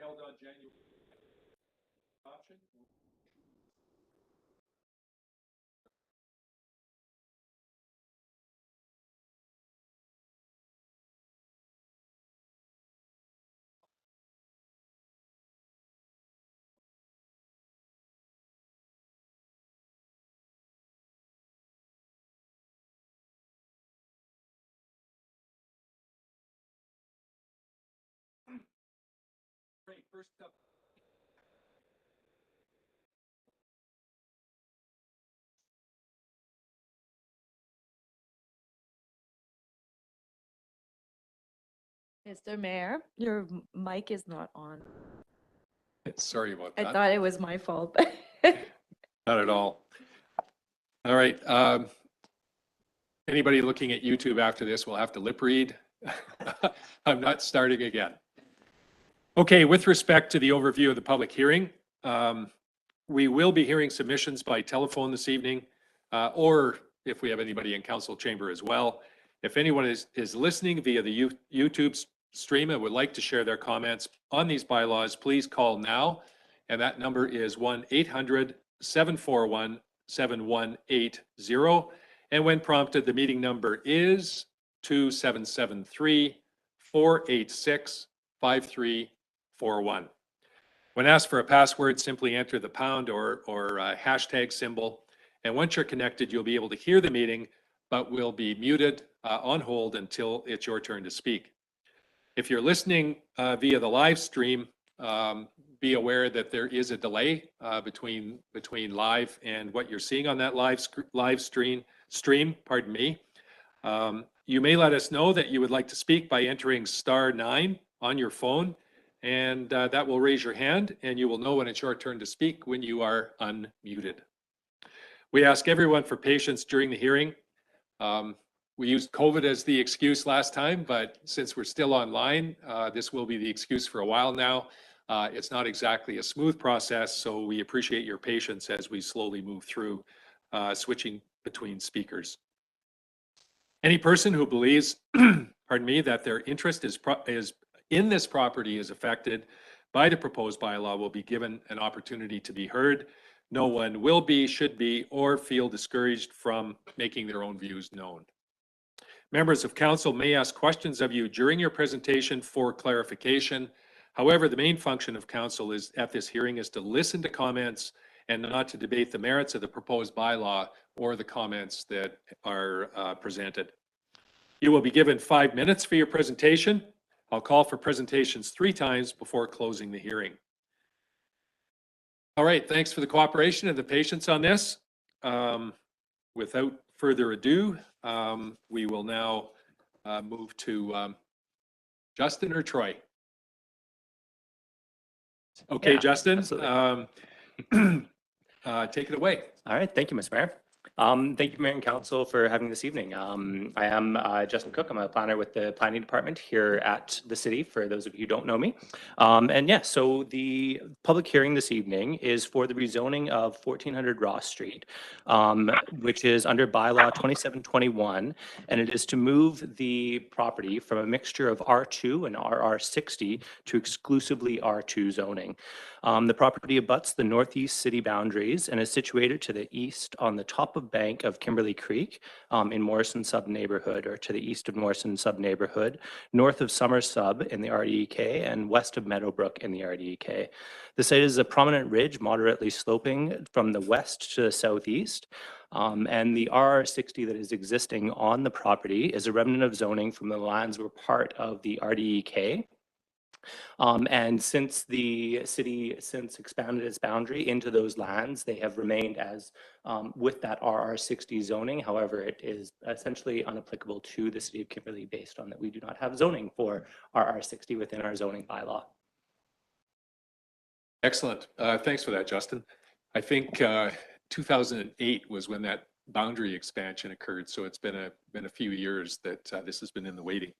held on January option. Great, first up. Mr. Mayor, your mic is not on. Sorry about I that. thought it was my fault. Not at all. All right. Anybody looking at YouTube after this will have to lip read. I'm not starting again. Okay, with respect to the overview of the public hearing, we will be hearing submissions by telephone this evening, or if we have anybody in council chamber as well. If anyone is listening via the YouTube stream and would like to share their comments on these bylaws, please call now. And that number is 1-800-741-7180. And when prompted, the meeting number is 2773-486-5341. When asked for a password, simply enter the pound or hashtag symbol. And once you're connected, you'll be able to hear the meeting, but will be muted on hold until it's your turn to speak. If you're listening via the live stream, be aware that there is a delay between live and what you're seeing on that live stream. You may let us know that you would like to speak by entering *9 on your phone, and that will raise your hand, and you will know when it's your turn to speak when you are unmuted. We ask everyone for patience during the hearing. We used COVID as the excuse last time, but since we're still online, this will be the excuse for a while now. It's not exactly a smooth process, so we appreciate your patience as we slowly move through switching between speakers. Any person who believes, pardon me, that their interest is in this property is affected by the proposed bylaw will be given an opportunity to be heard. No one will be, should be, or feel discouraged from making their own views known. Members of council may ask questions of you during your presentation for clarification. However, the main function of council at this hearing is to listen to comments and not to debate the merits of the proposed bylaw or the comments that are presented. You will be given 5 minutes for your presentation. I'll call for presentations 3 times before closing the hearing. All right, thanks for the cooperation and the patience on this. Without further ado, we will now move to Justin or Troy. Okay, yeah, Justin, take it away. All right, thank you, Mr. Mayor. Thank you, Mayor and Council, for having this evening. I am Justin Cook. I'm a planner with the planning department here at the city, for those of you who don't know me. And yeah, so the public hearing this evening is for the rezoning of 1400 Ross Street, which is under bylaw 2721, and it is to move the property from a mixture of R2 and RR60 to exclusively R2 zoning. The property abuts the northeast city boundaries and is situated to the east on the top of bank of Kimberly Creek in Morrison Sub neighborhood, or to the east of Morrison Sub neighborhood, north of Summer Sub in the RDEK, and west of Meadowbrook in the RDEK. The site is a prominent ridge moderately sloping from the west to the southeast. And the RR60 that is existing on the property is a remnant of zoning from the lands were part of the RDEK. And since the city expanded its boundary into those lands, they have remained as with that RR60 zoning. However, it is essentially unapplicable to the city of Kimberley based on that we do not have zoning for RR60 within our zoning bylaw. Excellent. Thanks for that, Justin. I think 2008 was when that boundary expansion occurred. So it's been a few years that this has been in the waiting.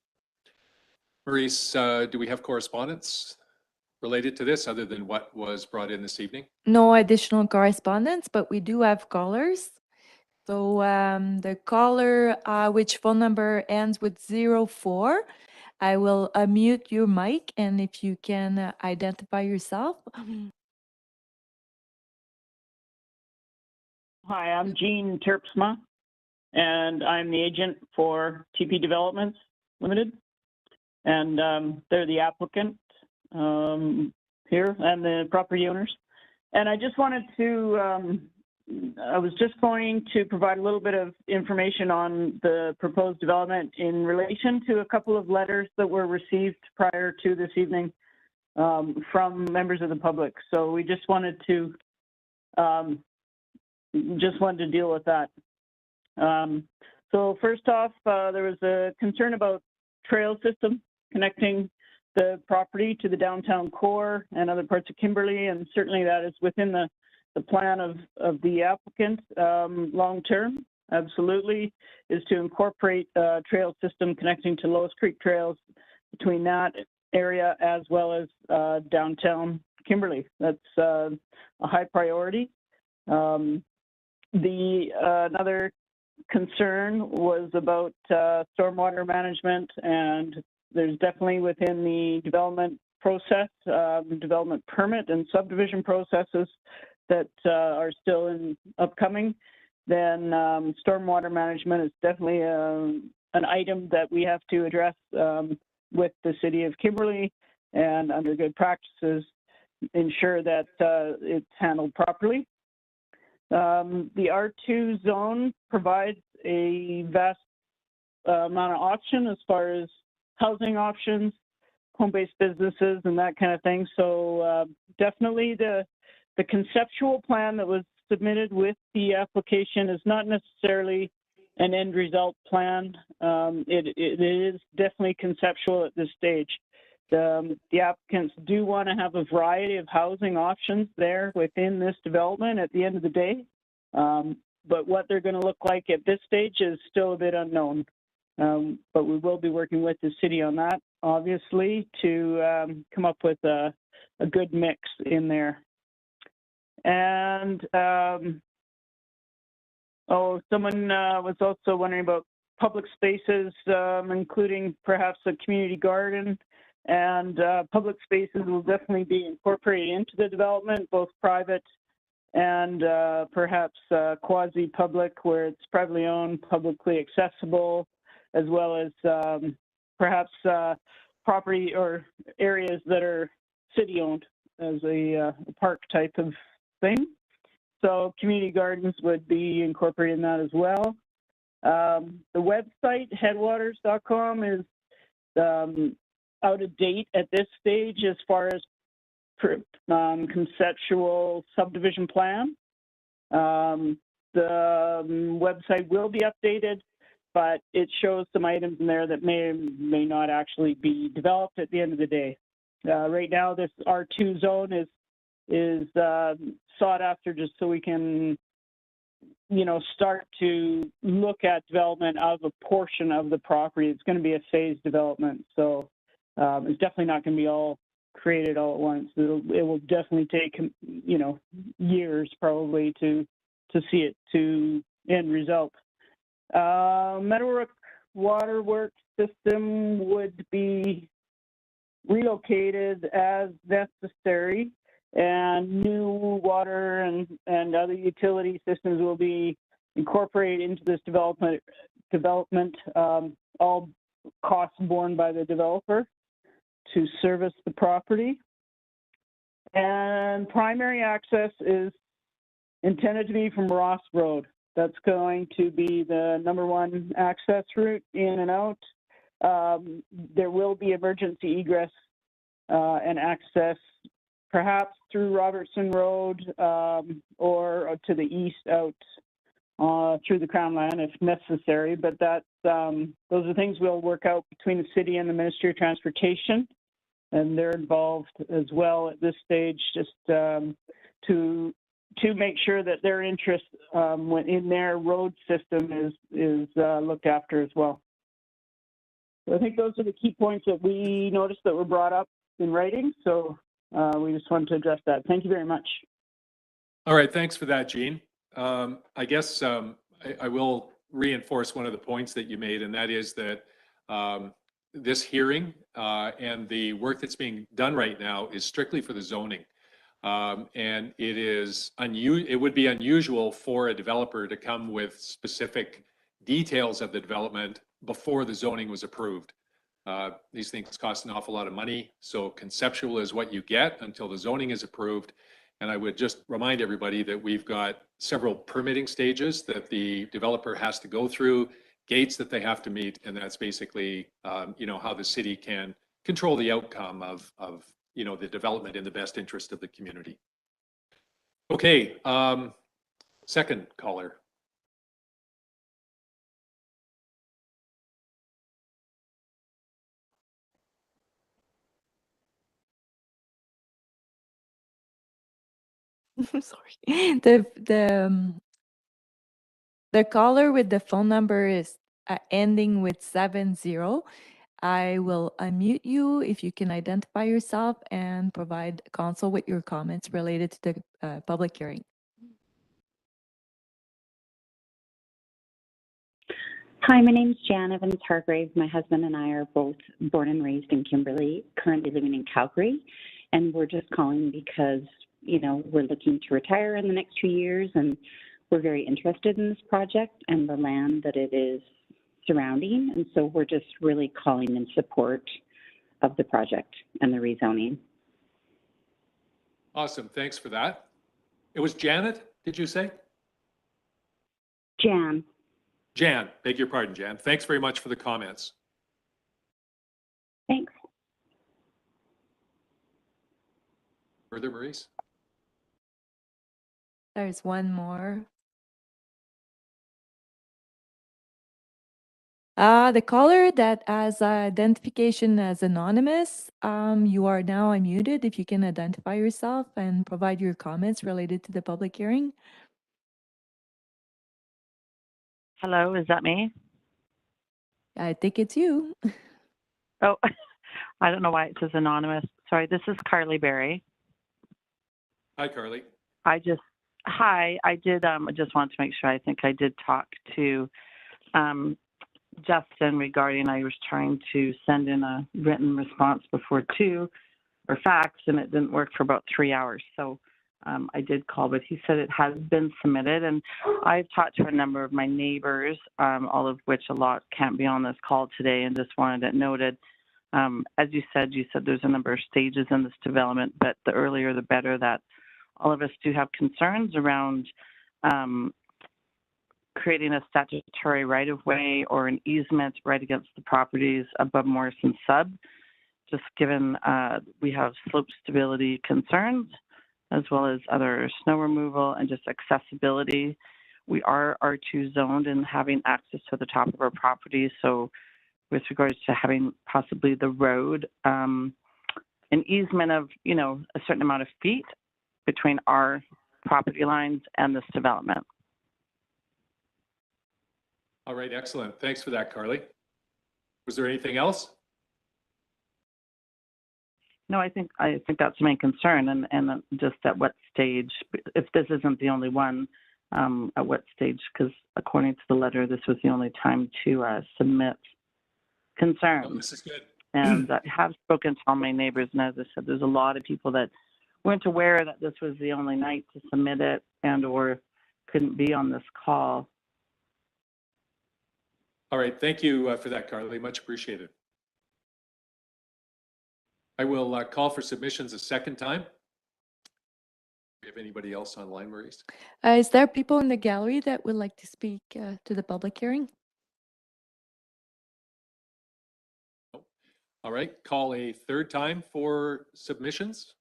Maurice, do we have correspondence related to this other than what was brought in this evening? No additional correspondence, but we do have callers. So the caller, which phone number ends with 04, I will unmute your mic, and if you can identify yourself. Hi, I'm Jean Terpsma, and I'm the agent for TP Developments Limited. And they're the applicant here and the property owners. And I just wanted to, I was just going to provide a little bit of information on the proposed development in relation to a couple of letters that were received prior to this evening from members of the public. So we just wanted to deal with that. So first off, there was a concern about trail system connecting the property to the downtown core and other parts of Kimberley, and certainly that is within the plan of the applicant long term. Absolutely, is to incorporate a trail system connecting to Lois Creek trails between that area as well as downtown Kimberley. That's a high priority. Another concern was about stormwater management, and there's definitely within the development process, development permit and subdivision processes that are still upcoming. Then stormwater management is definitely an item that we have to address with the city of Kimberley, and under good practices, ensure that it's handled properly. The R2 zone provides a vast amount of option as far as housing options, home-based businesses, and that kind of thing. So definitely the conceptual plan that was submitted with the application is not necessarily an end result plan. It is definitely conceptual at this stage. The applicants do want to have a variety of housing options there within this development at the end of the day. But what they're going to look like at this stage is still a bit unknown. But we will be working with the city on that, obviously, to come up with a good mix in there. And someone was also wondering about public spaces, including perhaps a community garden. And public spaces will definitely be incorporated into the development, both private and perhaps quasi-public, where it's privately owned, publicly accessible, as well as perhaps property or areas that are city-owned as a park type of thing. So community gardens would be incorporated in that as well. The website, headwaters.com, is out of date at this stage as far as conceptual subdivision plan. The website will be updated, but it shows some items in there that may or may not actually be developed at the end of the day. Right now, this R2 zone is sought after just so we can, start to look at development of a portion of the property. It's going to be a phased development, so it's definitely not going to be all created all at once. It will definitely take, years probably to see it to end result. Meadowbrook Waterworks system would be relocated as necessary, and new water and other utility systems will be incorporated into this development, all costs borne by the developer to service the property. And primary access is intended to be from Ross Road. That's going to be the #1 access route in and out. There will be emergency egress and access perhaps through Robertson Road or to the east out through the Crown Land if necessary. But that's, those are things we'll work out between the city and the Ministry of Transportation. And they're involved as well at this stage, just to make sure that their interest in their road system is looked after as well. So I think those are the key points that we noticed that were brought up in writing. So we just wanted to address that. Thank you very much. All right, thanks for that, Jean. I guess I will reinforce one of the points that you made, and that is that this hearing and the work that's being done right now is strictly for the zoning. And it would be unusual for a developer to come with specific details of the development before the zoning was approved. These things cost an awful lot of money, so conceptual is what you get until the zoning is approved. And I would just remind everybody that we've got several permitting stages that the developer has to go through, gates that they have to meet, and that's basically, how the city can control the outcome of the development in the best interest of the community. Okay, second caller. Sorry. The caller with the phone number is ending with 70. I will unmute you if you can identify yourself and provide counsel with your comments related to the public hearing. Hi, my name is Jan Evans Hargrave. My husband and I are both born and raised in Kimberley, currently living in Calgary. And we're just calling because, we're looking to retire in the next 2 years, and we're very interested in this project and the land that it is surrounding. And so we're just really calling in support of the project and the rezoning. Awesome, thanks for that. It was Janet, did you say? Jan. Jan, beg your pardon, Jan. Thanks very much for the comments. Thanks. Further, Maurice? There's one more. The caller that has identification as anonymous, you are now unmuted. If you can identify yourself and provide your comments related to the public hearing. Hello, is that me? I think it's you. Oh, I don't know why it says anonymous. Sorry, this is Carly Berry. Hi, Carly. I just want to make sure, I think I did talk to Justin regarding, I was trying to send in a written response before 2 or fax, and it didn't work for about 3 hours. So I did call, but he said it has been submitted, and I've talked to a number of my neighbors, all of which a lot can't be on this call today, and just wanted it noted. As you said there's a number of stages in this development, but the earlier the better. That all of us do have concerns around creating a statutory right-of-way or an easement right against the properties above Morrison Sub, just given we have slope stability concerns, as well as other snow removal and just accessibility. We are R2 zoned and having access to the top of our property. So with regards to having possibly the road, an easement of, a certain amount of feet between our property lines and this development. All right, excellent. Thanks for that, Carly. Was there anything else? No, I think that's the main concern, and just at what stage, if this isn't the only one, at what stage, because according to the letter, this was the only time to submit concerns. Oh, this is good. And I have spoken to all my neighbors, and as I said, there's a lot of people that weren't aware that this was the only night to submit it and or couldn't be on this call. All right, thank you for that, Carly. Much appreciated. I will call for submissions a second time. Do we have anybody else online, Maurice? Is there people in the gallery that would like to speak to the public hearing? All right, call a third time for submissions.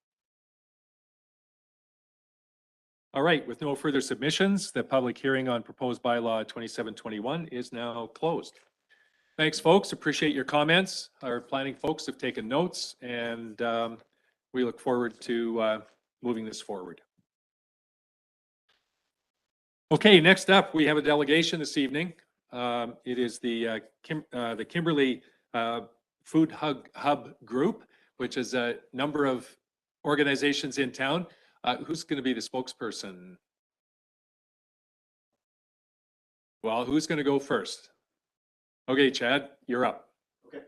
All right, with no further submissions, the public hearing on proposed bylaw 2721 is now closed. Thanks, folks. Appreciate your comments. Our planning folks have taken notes, and we look forward to moving this forward. Okay, next up, we have a delegation this evening. It is the Kimberley Food Hub Group, which is a number of organizations in town. Who's going to be the spokesperson? Well, who's going to go first? Okay, Chad, you're up. Okay.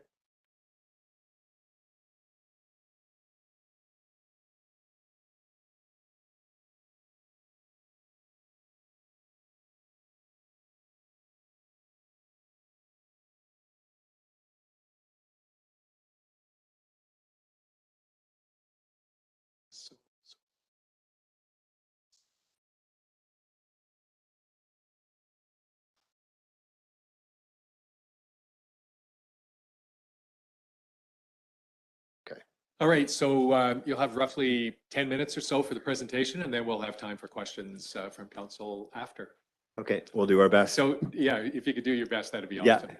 All right, so you'll have roughly 10 minutes or so for the presentation, and then we'll have time for questions from council after. Okay, we'll do our best. So yeah, if you could do your best, that'd be Yeah. awesome.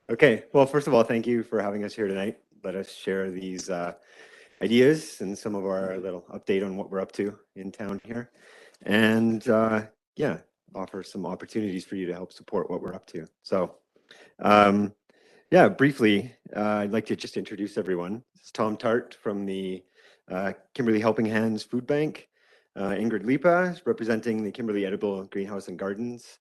Okay, well, first of all, thank you for having us here tonight. Let us share these ideas and some of our little update on what we're up to in town here. And yeah, offer some opportunities for you to help support what we're up to. So yeah, briefly, I'd like to just introduce everyone. This is Tom Tart from the Kimberley Helping Hands Food Bank. Ingrid Lipa is representing the Kimberley Edible Greenhouse and Gardens.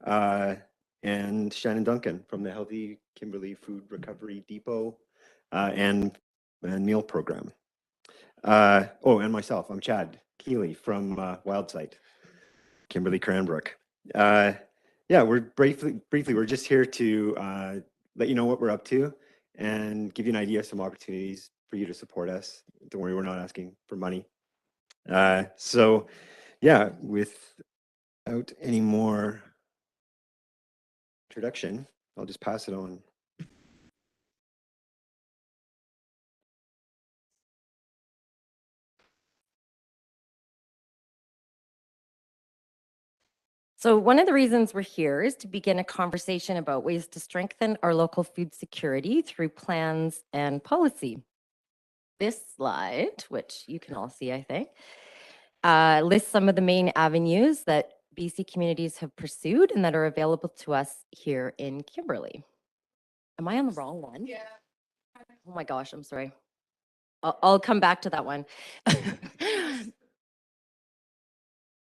And Shannon Duncan from the Healthy Kimberley Food Recovery Depot and meal program. Oh, and myself, I'm Chad Keeley from Wildsite, Kimberley Cranbrook. Yeah, we're briefly, we're just here to let you know what we're up to and give you an idea of some opportunities for you to support us. Don't worry, we're not asking for money. So yeah, without any more introduction, I'll just pass it on. So one of the reasons we're here is to begin a conversation about ways to strengthen our local food security through plans and policy. This slide, which you can all see, I think, lists some of the main avenues that BC communities have pursued and that are available to us here in Kimberley. Am I on the wrong one? Yeah. Oh my gosh, I'm sorry. I'll come back to that one.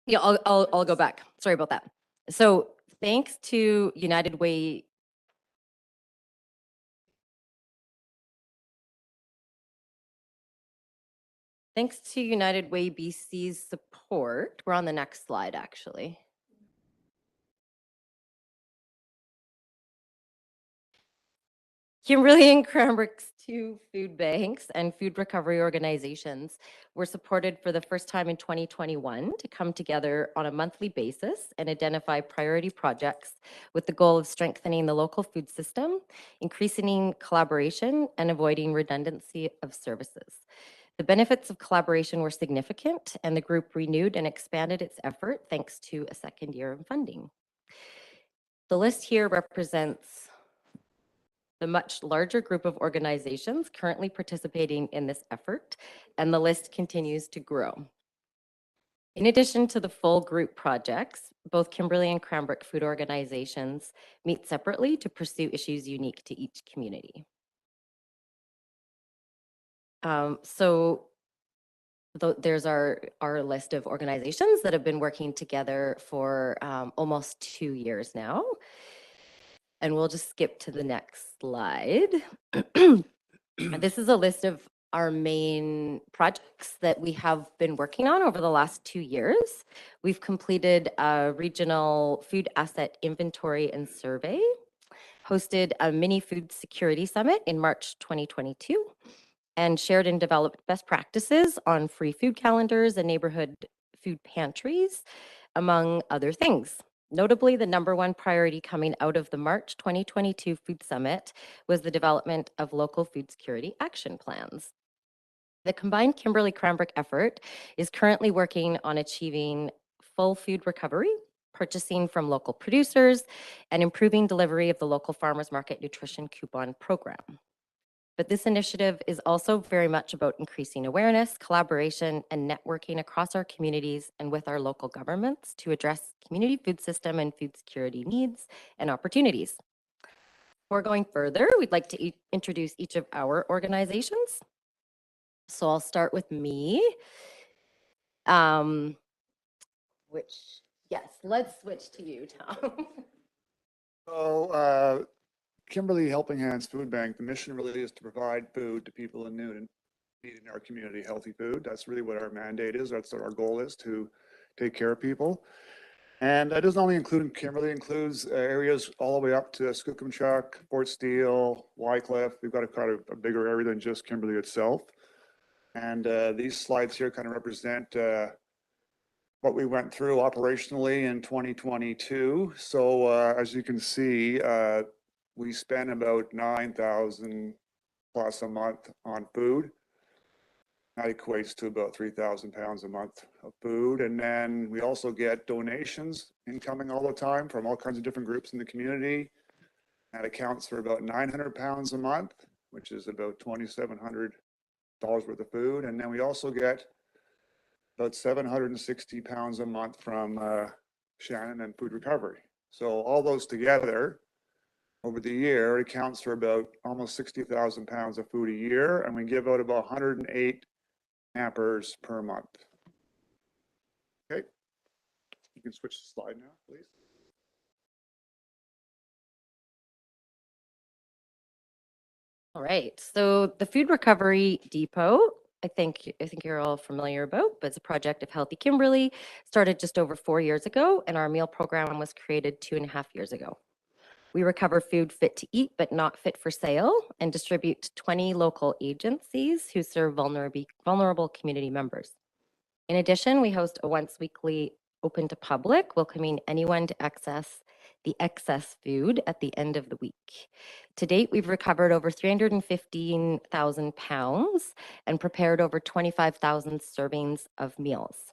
Yeah, I'll go back. Sorry about that. So thanks to United Way. Thanks to United Way BC's support, we're on the next slide actually. Kimberley and Cranbrook's two food banks and food recovery organizations were supported for the first time in 2021 to come together on a monthly basis and identify priority projects with the goal of strengthening the local food system, increasing collaboration, and avoiding redundancy of services. The benefits of collaboration were significant, and the group renewed and expanded its effort thanks to a second year of funding. The list here represents the much larger group of organizations currently participating in this effort, and the list continues to grow. In addition to the full group projects, both Kimberley and Cranbrook food organizations meet separately to pursue issues unique to each community. There's our list of organizations that have been working together for almost 2 years now. And we'll just skip to the next slide. This is a list of our main projects that we have been working on over the last 2 years. We've completed a regional food asset inventory and survey, hosted a mini food security summit in March 2022, and shared and developed best practices on free food calendars and neighborhood food pantries, among other things. Notably, the #1 priority coming out of the March 2022 Food Summit was the development of local food security action plans. The combined Kimberley-Cranbrook effort is currently working on achieving full food recovery, purchasing from local producers, and improving delivery of the local farmers market nutrition coupon program. But this initiative is also very much about increasing awareness, collaboration, and networking across our communities and with our local governments to address community food system and food security needs and opportunities. Before going further, we'd like to introduce each of our organizations. So I'll start with me. Let's switch to you, Tom. So, Kimberley Helping Hands Food Bank, the mission really is to provide food to people in need in our community, healthy food. That's really what our mandate is. That's what our goal is, to take care of people. And that doesn't only include Kimberley, includes areas all the way up to Skookumchuck, Fort Steele, Wycliffe. We've got a bigger area than just Kimberley itself. And these slides here kind of represent what we went through operationally in 2022. So as you can see, we spend about $9,000 plus a month on food. That equates to about 3,000 pounds a month of food. And then we also get donations incoming all the time from all kinds of different groups in the community. That accounts for about 900 pounds a month, which is about $2,700 worth of food. And then we also get about 760 pounds a month from Shannon and Food Recovery. So all those together over the year, it accounts for about almost 60,000 pounds of food a year. And we give out about 108 hampers per month. Okay, you can switch the slide now, please. All right, so the Food Recovery Depot, I think you're all familiar about, but it's a project of Healthy Kimberley, started just over 4 years ago, and our meal program was created 2.5 years ago. We recover food fit to eat, but not fit for sale, and distribute to 20 local agencies who serve vulnerable community members. In addition, we host a once weekly open to public, welcoming anyone to access the excess food at the end of the week. To date, we've recovered over 315,000 pounds and prepared over 25,000 servings of meals.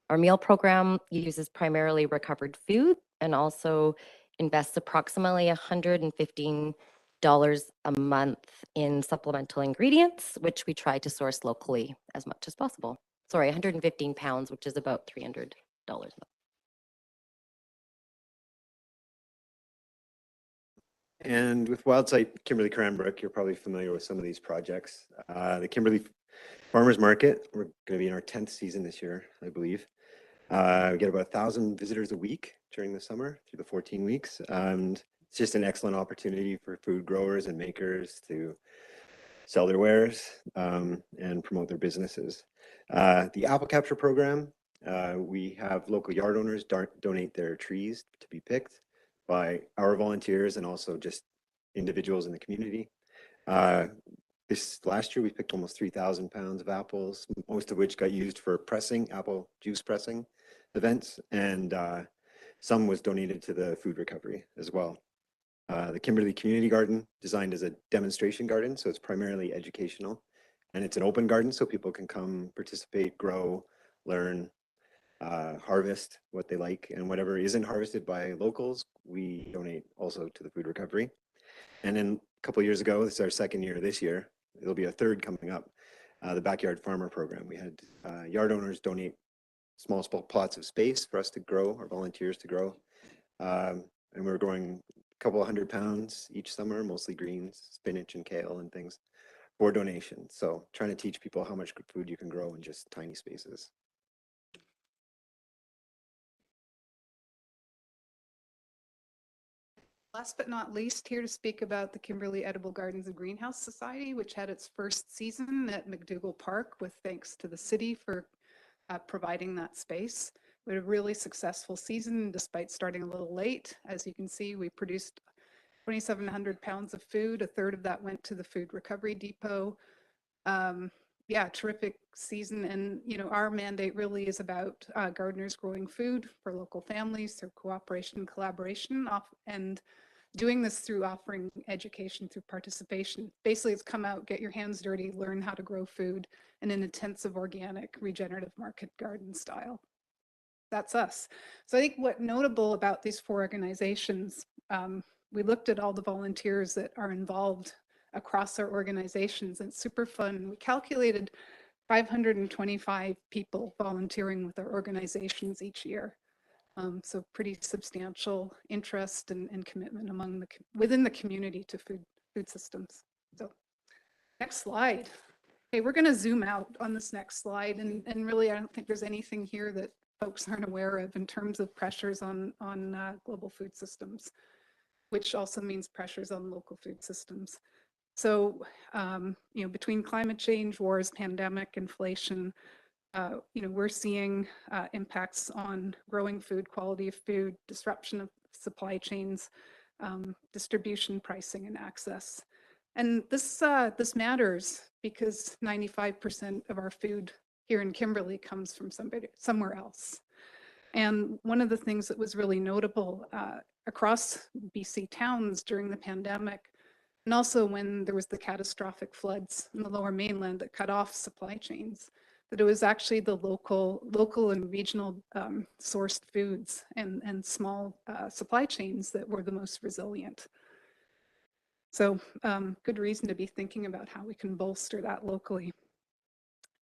Our meal program uses primarily recovered food and also invests approximately $115 a month in supplemental ingredients, which we try to source locally as much as possible. Sorry, 115 pounds, which is about $300 a month. And with Wildsite Kimberley Cranbrook, you're probably familiar with some of these projects. The Kimberley Farmers Market, we're going to be in our 10th season this year, I believe. We get about 1,000 visitors a week during the summer through the 14 weeks. And it's just an excellent opportunity for food growers and makers to sell their wares and promote their businesses. The apple capture program, we have local yard owners donate their trees to be picked by our volunteers and also just individuals in the community. This last year, we picked almost 3,000 pounds of apples, most of which got used for pressing, apple juice pressing events, and some was donated to the food recovery as well. The Kimberley Community Garden, designed as a demonstration garden, so it's primarily educational, and it's an open garden, so people can come participate, grow, learn, harvest what they like, and whatever isn't harvested by locals, we donate also to the food recovery. And then a couple of years ago, this is our second year this year, it'll be a third coming up, the Backyard Farmer Program. We had yard owners donate small plots of space for us to grow, our volunteers to grow. And we're growing a couple of 100 pounds each summer, mostly greens, spinach and kale and things for donation. So trying to teach people how much food you can grow in just tiny spaces. Last but not least, here to speak about the Kimberley Edible Gardens and Greenhouse Society, which had its first season at McDougall Park, with thanks to the city for providing that space. We had a really successful season despite starting a little late. As you can see, we produced 2,700 pounds of food. A third of that went to the Food Recovery Depot. Yeah, terrific season. And, you know, our mandate really is about gardeners growing food for local families through cooperation and collaboration, and doing this through offering education through participation. Basically, it's come out, get your hands dirty, learn how to grow food in an intensive, organic, regenerative market garden style. That's us. So I think what notable about these 4 organizations, we looked at all the volunteers that are involved across our organizations, and it's super fun. We calculated 525 people volunteering with our organizations each year. So pretty substantial interest and commitment among within the community to food systems. So next slide. Okay, we're going to zoom out on this next slide, and really I don't think there's anything here that folks aren't aware of in terms of pressures on global food systems, which also means pressures on local food systems. So, you know, between climate change, wars, pandemic, inflation, you know, we're seeing impacts on growing food, quality of food, disruption of supply chains, distribution, pricing, and access. And this matters because 95% of our food here in Kimberley comes from somewhere else. And one of the things that was really notable across BC towns during the pandemic, And also when there was the catastrophic floods in the Lower Mainland that cut off supply chains, that it was actually the local and regional sourced foods and small supply chains that were the most resilient. So good reason to be thinking about how we can bolster that locally.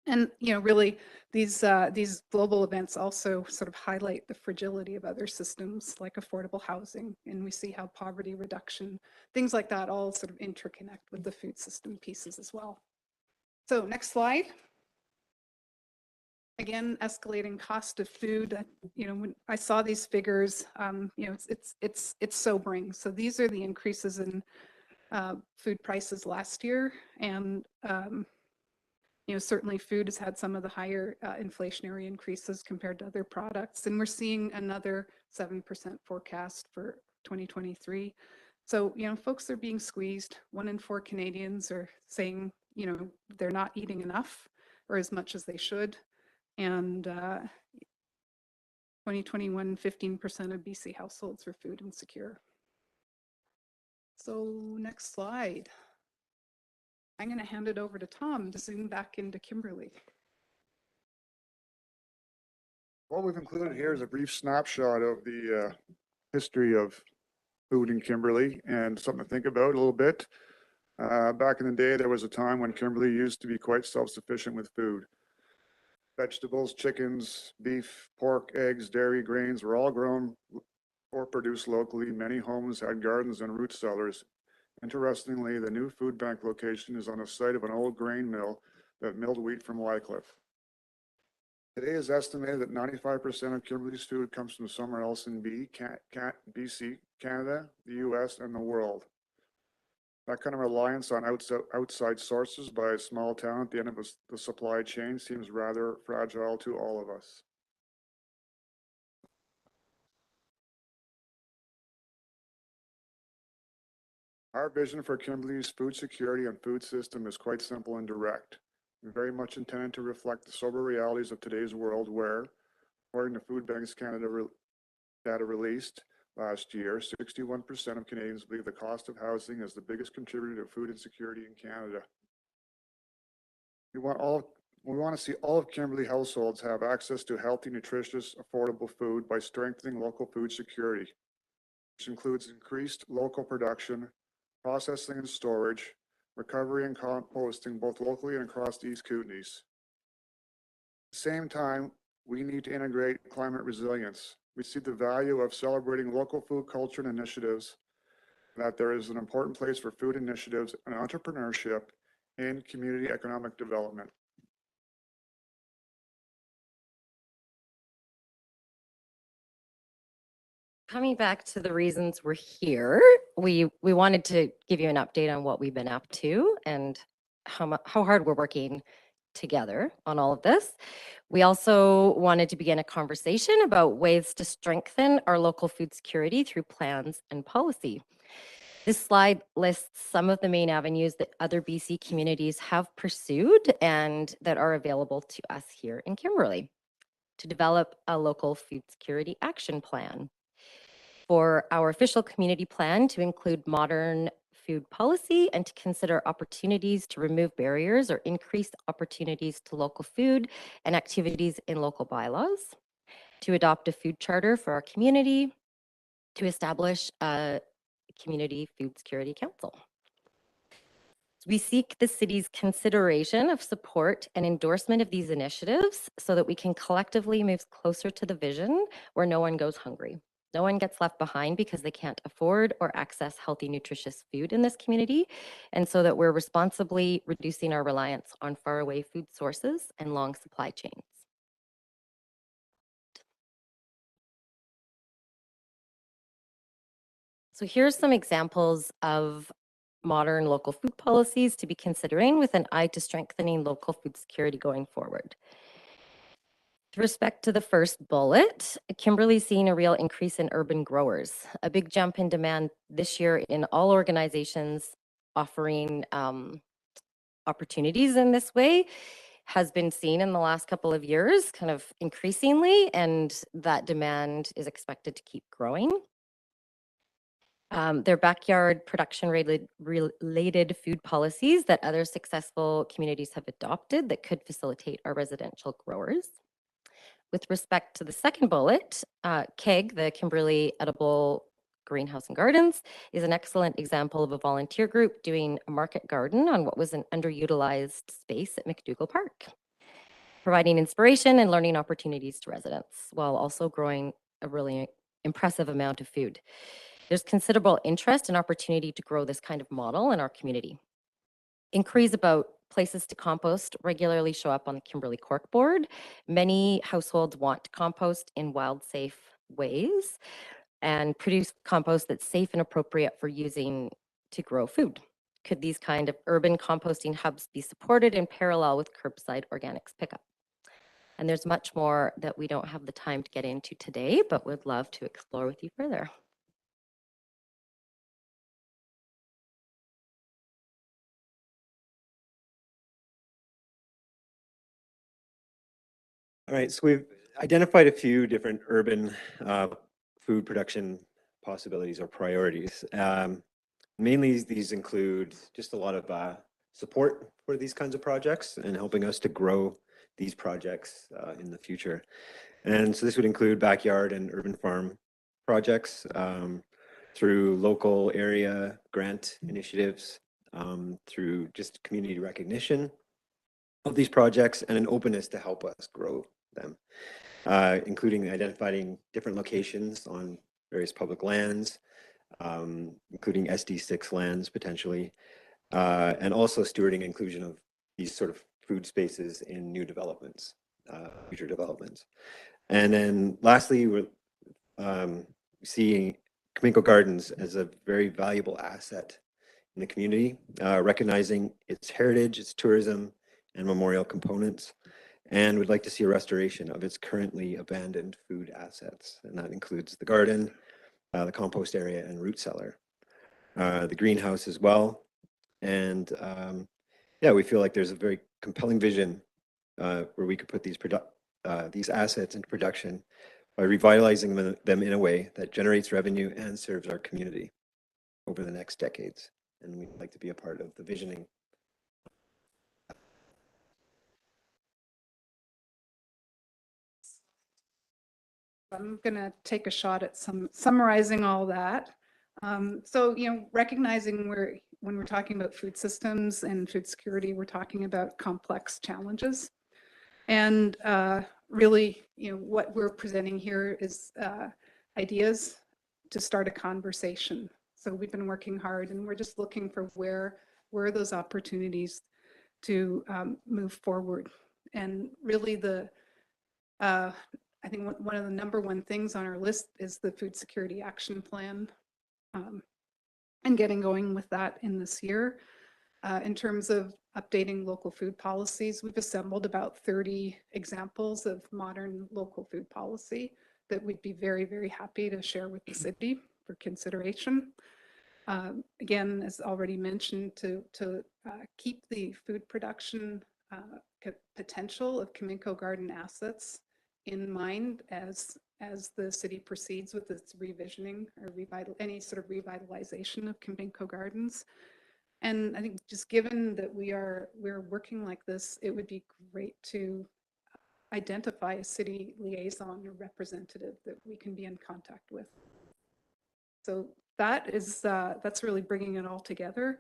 And, you know, really these global events also sort of highlight the fragility of other systems like affordable housing. And we see how poverty reduction, things like that all sort of interconnect with the food system pieces as well. So next slide. Again, escalating cost of food. You know, when I saw these figures, you know, it's sobering. So these are the increases in food prices last year, and you know, certainly food has had some of the higher inflationary increases compared to other products, and we're seeing another 7% forecast for 2023. So, you know, folks are being squeezed. 1 in 4 Canadians are saying, you know, they're not eating enough or as much as they should. And 2021, 15% of BC households were food insecure. So next slide. I'm going to hand it over to Tom to zoom back into Kimberley. What we've included here is a brief snapshot of the history of food in Kimberley and something to think about a little bit. Back in the day, there was a time when Kimberley used to be quite self-sufficient with food. Vegetables, chickens, beef, pork, eggs, dairy, grains were all grown or produced locally. Many homes had gardens and root cellars. Interestingly, the new food bank location is on the site of an old grain mill that milled wheat from Wycliffe. Today is estimated that 95% of Kimberley's food comes from somewhere else in BC, Canada, the US, and the world. That kind of reliance on outside sources by a small town at the end of the supply chain seems rather fragile to all of us. Our vision for Kimberley's food security and food system is quite simple and direct. We very much intended to reflect the sober realities of today's world where, according to Food Banks Canada data released last year, 61% of Canadians believe the cost of housing is the biggest contributor to food insecurity in Canada. We want to see all of Kimberley households have access to healthy, nutritious, affordable food by strengthening local food security, which includes increased local production, processing and storage, recovery and composting both locally and across the East Kootenays. At the same time, we need to integrate climate resilience. We see the value of celebrating local food culture and initiatives, that there is an important place for food initiatives and entrepreneurship in community economic development. Coming back to the reasons we're here, we wanted to give you an update on what we've been up to and how hard we're working together on all of this. We also wanted to begin a conversation about ways to strengthen our local food security through plans and policy. This slide lists some of the main avenues that other BC communities have pursued and that are available to us here in Kimberley to develop a local food security action plan. For our official community plan to include modern food policy and to consider opportunities to remove barriers or increase opportunities to local food and activities in local bylaws, to adopt a food charter for our community, to establish a community food security council. We seek the city's consideration of support and endorsement of these initiatives so that we can collectively move closer to the vision where no one goes hungry. No one gets left behind because they can't afford or access healthy, nutritious food in this community, and so that we're responsibly reducing our reliance on faraway food sources and long supply chains. So here's some examples of modern local food policies to be considering with an eye to strengthening local food security going forward. With respect to the first bullet, Kimberley's seeing a real increase in urban growers, a big jump in demand this year in all organizations offering opportunities in this way has been seen in the last couple of years, kind of increasingly, and that demand is expected to keep growing. Their backyard production related food policies that other successful communities have adopted that could facilitate our residential growers. With respect to the second bullet, KEG, the Kimberley Edible Greenhouse and Gardens, is an excellent example of a volunteer group doing a market garden on what was an underutilized space at McDougall Park, providing inspiration and learning opportunities to residents while also growing a really impressive amount of food. There's considerable interest and opportunity to grow this kind of model in our community. Inquiries about places to compost regularly show up on the Kimberley Cork Board. Many households want to compost in wild safe ways and produce compost that's safe and appropriate for using to grow food. Could these kind of urban composting hubs be supported in parallel with curbside organics pickup? And there's much more that we don't have the time to get into today, but would love to explore with you further. All right, so we've identified a few different urban food production possibilities or priorities. Mainly, these include just a lot of support for these kinds of projects and helping us to grow these projects in the future. And so this would include backyard and urban farm projects through local area grant initiatives, through just community recognition of these projects and an openness to help us grow them, including identifying different locations on various public lands, including SD6 lands potentially, and also stewarding inclusion of these sort of food spaces in new developments, future developments. And then lastly, we're seeing Cominco Gardens as a very valuable asset in the community, recognizing its heritage, its tourism, and memorial components, and would like to see a restoration of its currently abandoned food assets. And that includes the garden, the compost area, and root cellar, the greenhouse as well. And yeah, we feel like there's a very compelling vision where we could put these assets into production by revitalizing them in a way that generates revenue and serves our community over the next decades. And we'd like to be a part of the visioning. I'm going to take a shot at summarizing all that. So, recognizing when we're talking about food systems and food security, we're talking about complex challenges. And really, what we're presenting here is ideas to start a conversation. So we've been working hard and we're just looking for where are those opportunities to move forward. And really I think one of the number one things on our list is the Food Security Action Plan, and getting going with that in this year. In terms of updating local food policies, we've assembled about 30 examples of modern local food policy that we'd be very, very happy to share with the city for consideration. Again, as already mentioned, to keep the food production potential of Cominco Garden assets in mind as the city proceeds with its revisioning or any sort of revitalization of Cominco Gardens. And I think just given that we're working like this, it would be great to identify a city liaison or representative that we can be in contact with. So that's really bringing it all together.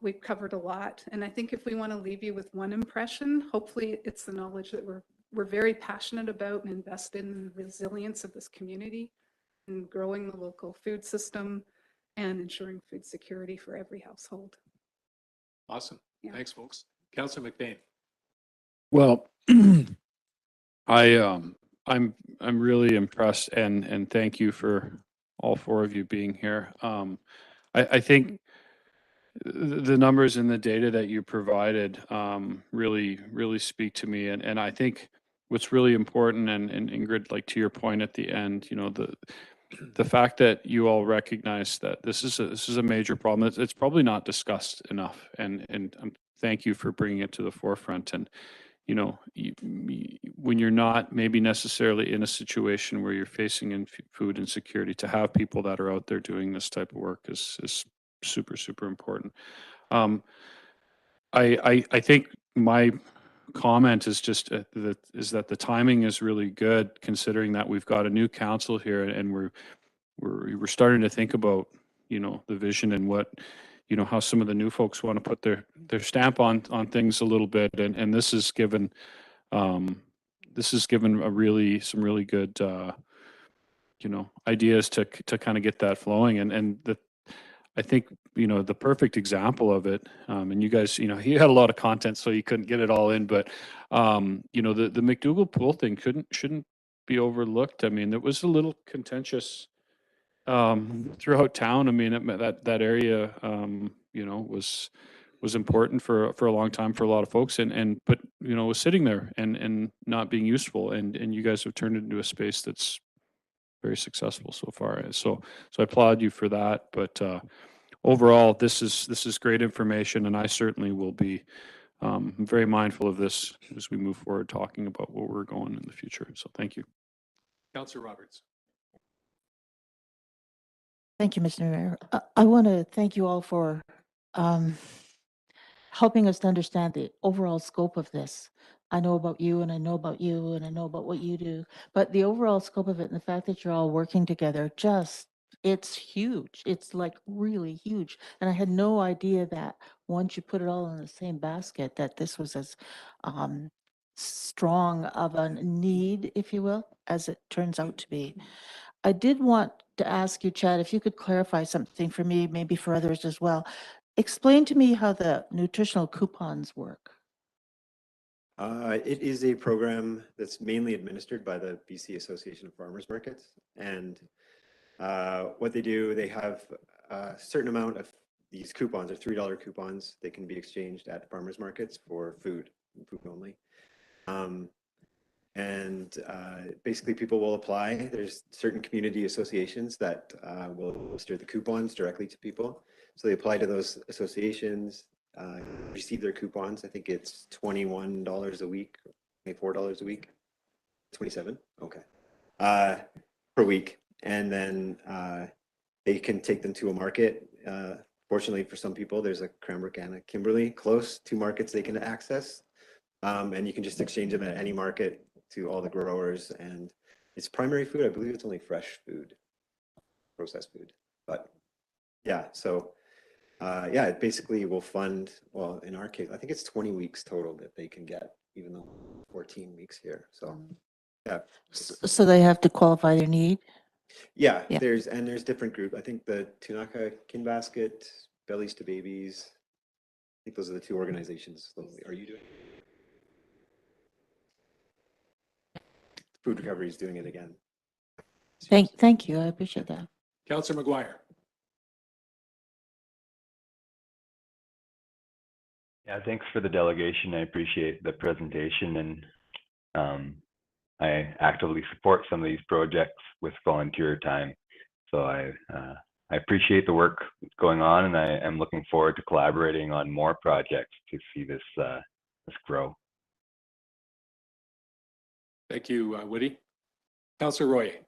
We've covered a lot, and I think if we want to leave you with one impression, hopefully it's the knowledge that we're very passionate about and invested in the resilience of this community and growing the local food system and ensuring food security for every household. Awesome. Yeah. Thanks, folks. Councillor McBain. Well, I'm really impressed and thank you for all four of you being here. I think the numbers and the data that you provided really speak to me, and I think what's really important, and Ingrid, like to your point at the end, the fact that you all recognize that this is a major problem. It's probably not discussed enough, and thank you for bringing it to the forefront. And you know, when you're not maybe necessarily in a situation where you're facing in food insecurity, to have people that are out there doing this type of work is super, super important. I think my comment is just that the timing is really good, considering that we've got a new council here, and we're starting to think about, you know, the vision and what, you know, how some of the new folks want to put their stamp on things a little bit, and this has given some really good you know, ideas to kind of get that flowing, and I think, you know, the perfect example of it, and you guys, you know, you had a lot of content, so you couldn't get it all in, but, you know, the McDougall pool thing shouldn't be overlooked. I mean, it was a little contentious throughout town. I mean, that area, you know, was important for a long time for a lot of folks, but, you know, was sitting there and not being useful, and you guys have turned it into a space that's very successful so far. So I applaud you for that. But overall, this is great information, and I certainly will be very mindful of this as we move forward, talking about where we're going in the future. So thank you. Councillor Roberts. Thank you, Mr. Mayor. I want to thank you all for helping us to understand the overall scope of this. I know about you, and I know about you, and I know about what you do, but the overall scope of it and the fact that you're all working together, it's huge. It's like really huge. And I had no idea that once you put it all in the same basket, that this was as strong of a need, if you will, as it turns out to be. I did want to ask you, Chad, if you could clarify something for me, maybe for others as well. Explain to me how the nutritional coupons work. It is a program that's mainly administered by the BC Association of Farmers Markets. And what they do, they have a certain amount of these coupons, are $3 coupons. They can be exchanged at farmers markets for food only. Basically people will apply. There's certain community associations that will administer the coupons directly to people. So they apply to those associations, receive their coupons. I think it's $21 a week, $24 a week, 27, okay, per week. And then they can take them to a market. Fortunately for some people, there's a Cranbrook and a Kimberley close, 2 markets they can access. And you can just exchange them at any market to all the growers. And it's primary food. I believe it's only fresh food, processed food. But yeah, so yeah, it basically will fund, well, in our case, I think it's 20 weeks total that they can get, even though 14 weeks here. So yeah. So they have to qualify their need? Yeah, Yeah. there's different groups. I think the Tunaka Kin Basket, Bellies to Babies, I think those are the 2 organizations. Are you doing it? Food Recovery is doing it again. Thank you. I appreciate that. Councillor McGuire. Yeah, thanks for the delegation. I appreciate the presentation, and I actively support some of these projects with volunteer time. So I appreciate the work that's going on, and I am looking forward to collaborating on more projects to see this grow. Thank you, Woody. Councillor Roy.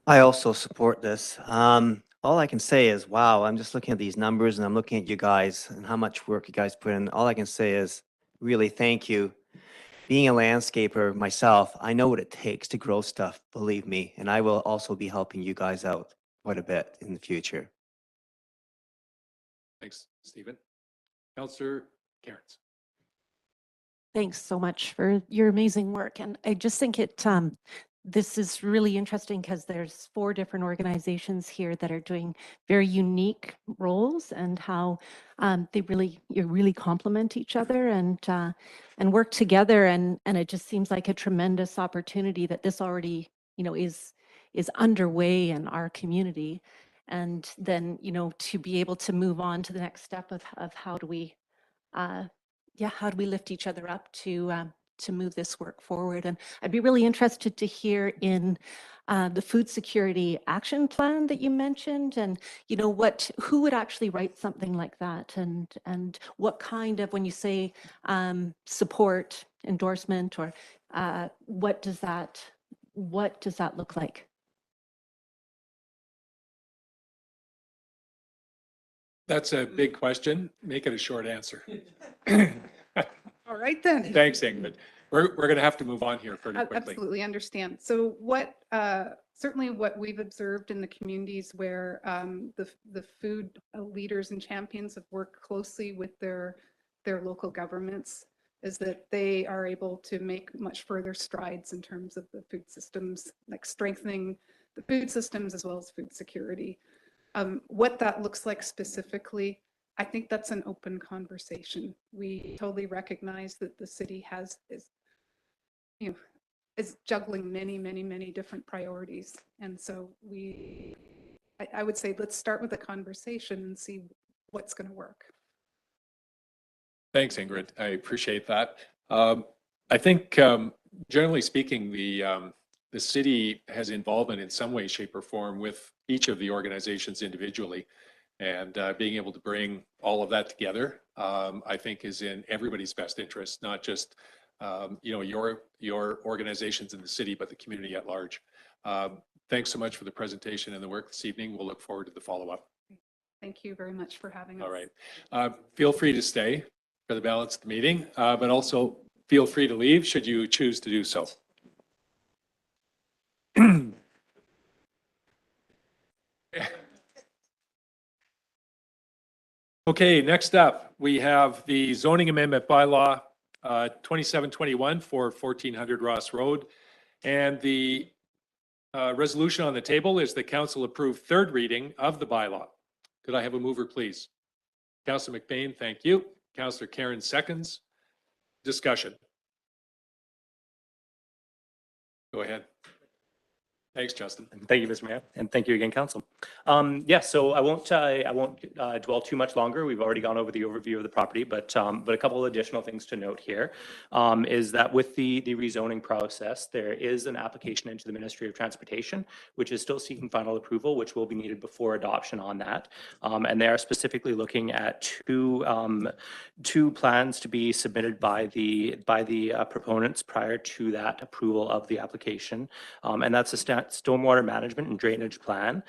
I also support this. All I can say is, wow, I'm just looking at these numbers and I'm looking at you guys and how much work you guys put in. All I can say is really thank you. Being a landscaper myself, I know what it takes to grow stuff, believe me, and I will also be helping you guys out quite a bit in the future. Thanks, Stephen. Councillor Cairns. Thanks so much for your amazing work. And I just think this is really interesting because there's 4 different organizations here that are doing very unique roles, and how you really complement each other and work together. And it just seems like a tremendous opportunity that this already, you know, is underway in our community. And then, you know, to be able to move on to the next step of how do we lift each other up to to move this work forward. And I'd be really interested to hear in the food security action plan that you mentioned, and who would actually write something like that, and what kind of, when you say support, endorsement, or what does that look like? That's a big question. Make it a short answer. All right then. Thanks, Ingrid. We're going to have to move on here pretty quickly. Absolutely understand. So what, certainly what we've observed in the communities where the food leaders and champions have worked closely with their local governments is that they are able to make much further strides in terms of the food systems, like strengthening the food systems as well as food security. What that looks like specifically, I think that's an open conversation. We totally recognize that the city is juggling many different priorities. And so I would say, let's start with a conversation and see what's going to work. Thanks, Ingrid. I appreciate that. I think, generally speaking, the city has involvement in some way, shape, or form with each of the organizations individually, and being able to bring all of that together, I think, is in everybody's best interest, not just your organizations in the city, but the community at large. Thanks so much for the presentation and the work this evening. We'll look forward to the follow-up. Thank you very much for having us. All right. Feel free to stay for the balance of the meeting, but also feel free to leave should you choose to do so. Okay, next up, we have the zoning amendment bylaw 2721 for 1400 Ross Road. And the resolution on the table is the council approved third reading of the bylaw. Could I have a mover, please? Councillor McBain, thank you. Councillor Karen seconds. Discussion. Go ahead. Thanks, Justin. Thank you, Mr. Mayor, and thank you again, Council. So I won't dwell too much longer. We've already gone over the overview of the property, but a couple of additional things to note here is that with the rezoning process, there is an application into the Ministry of Transportation, which is still seeking final approval, which will be needed before adoption on that. And they are specifically looking at two plans to be submitted by the proponents prior to that approval of the application, and that's a stormwater management and drainage plan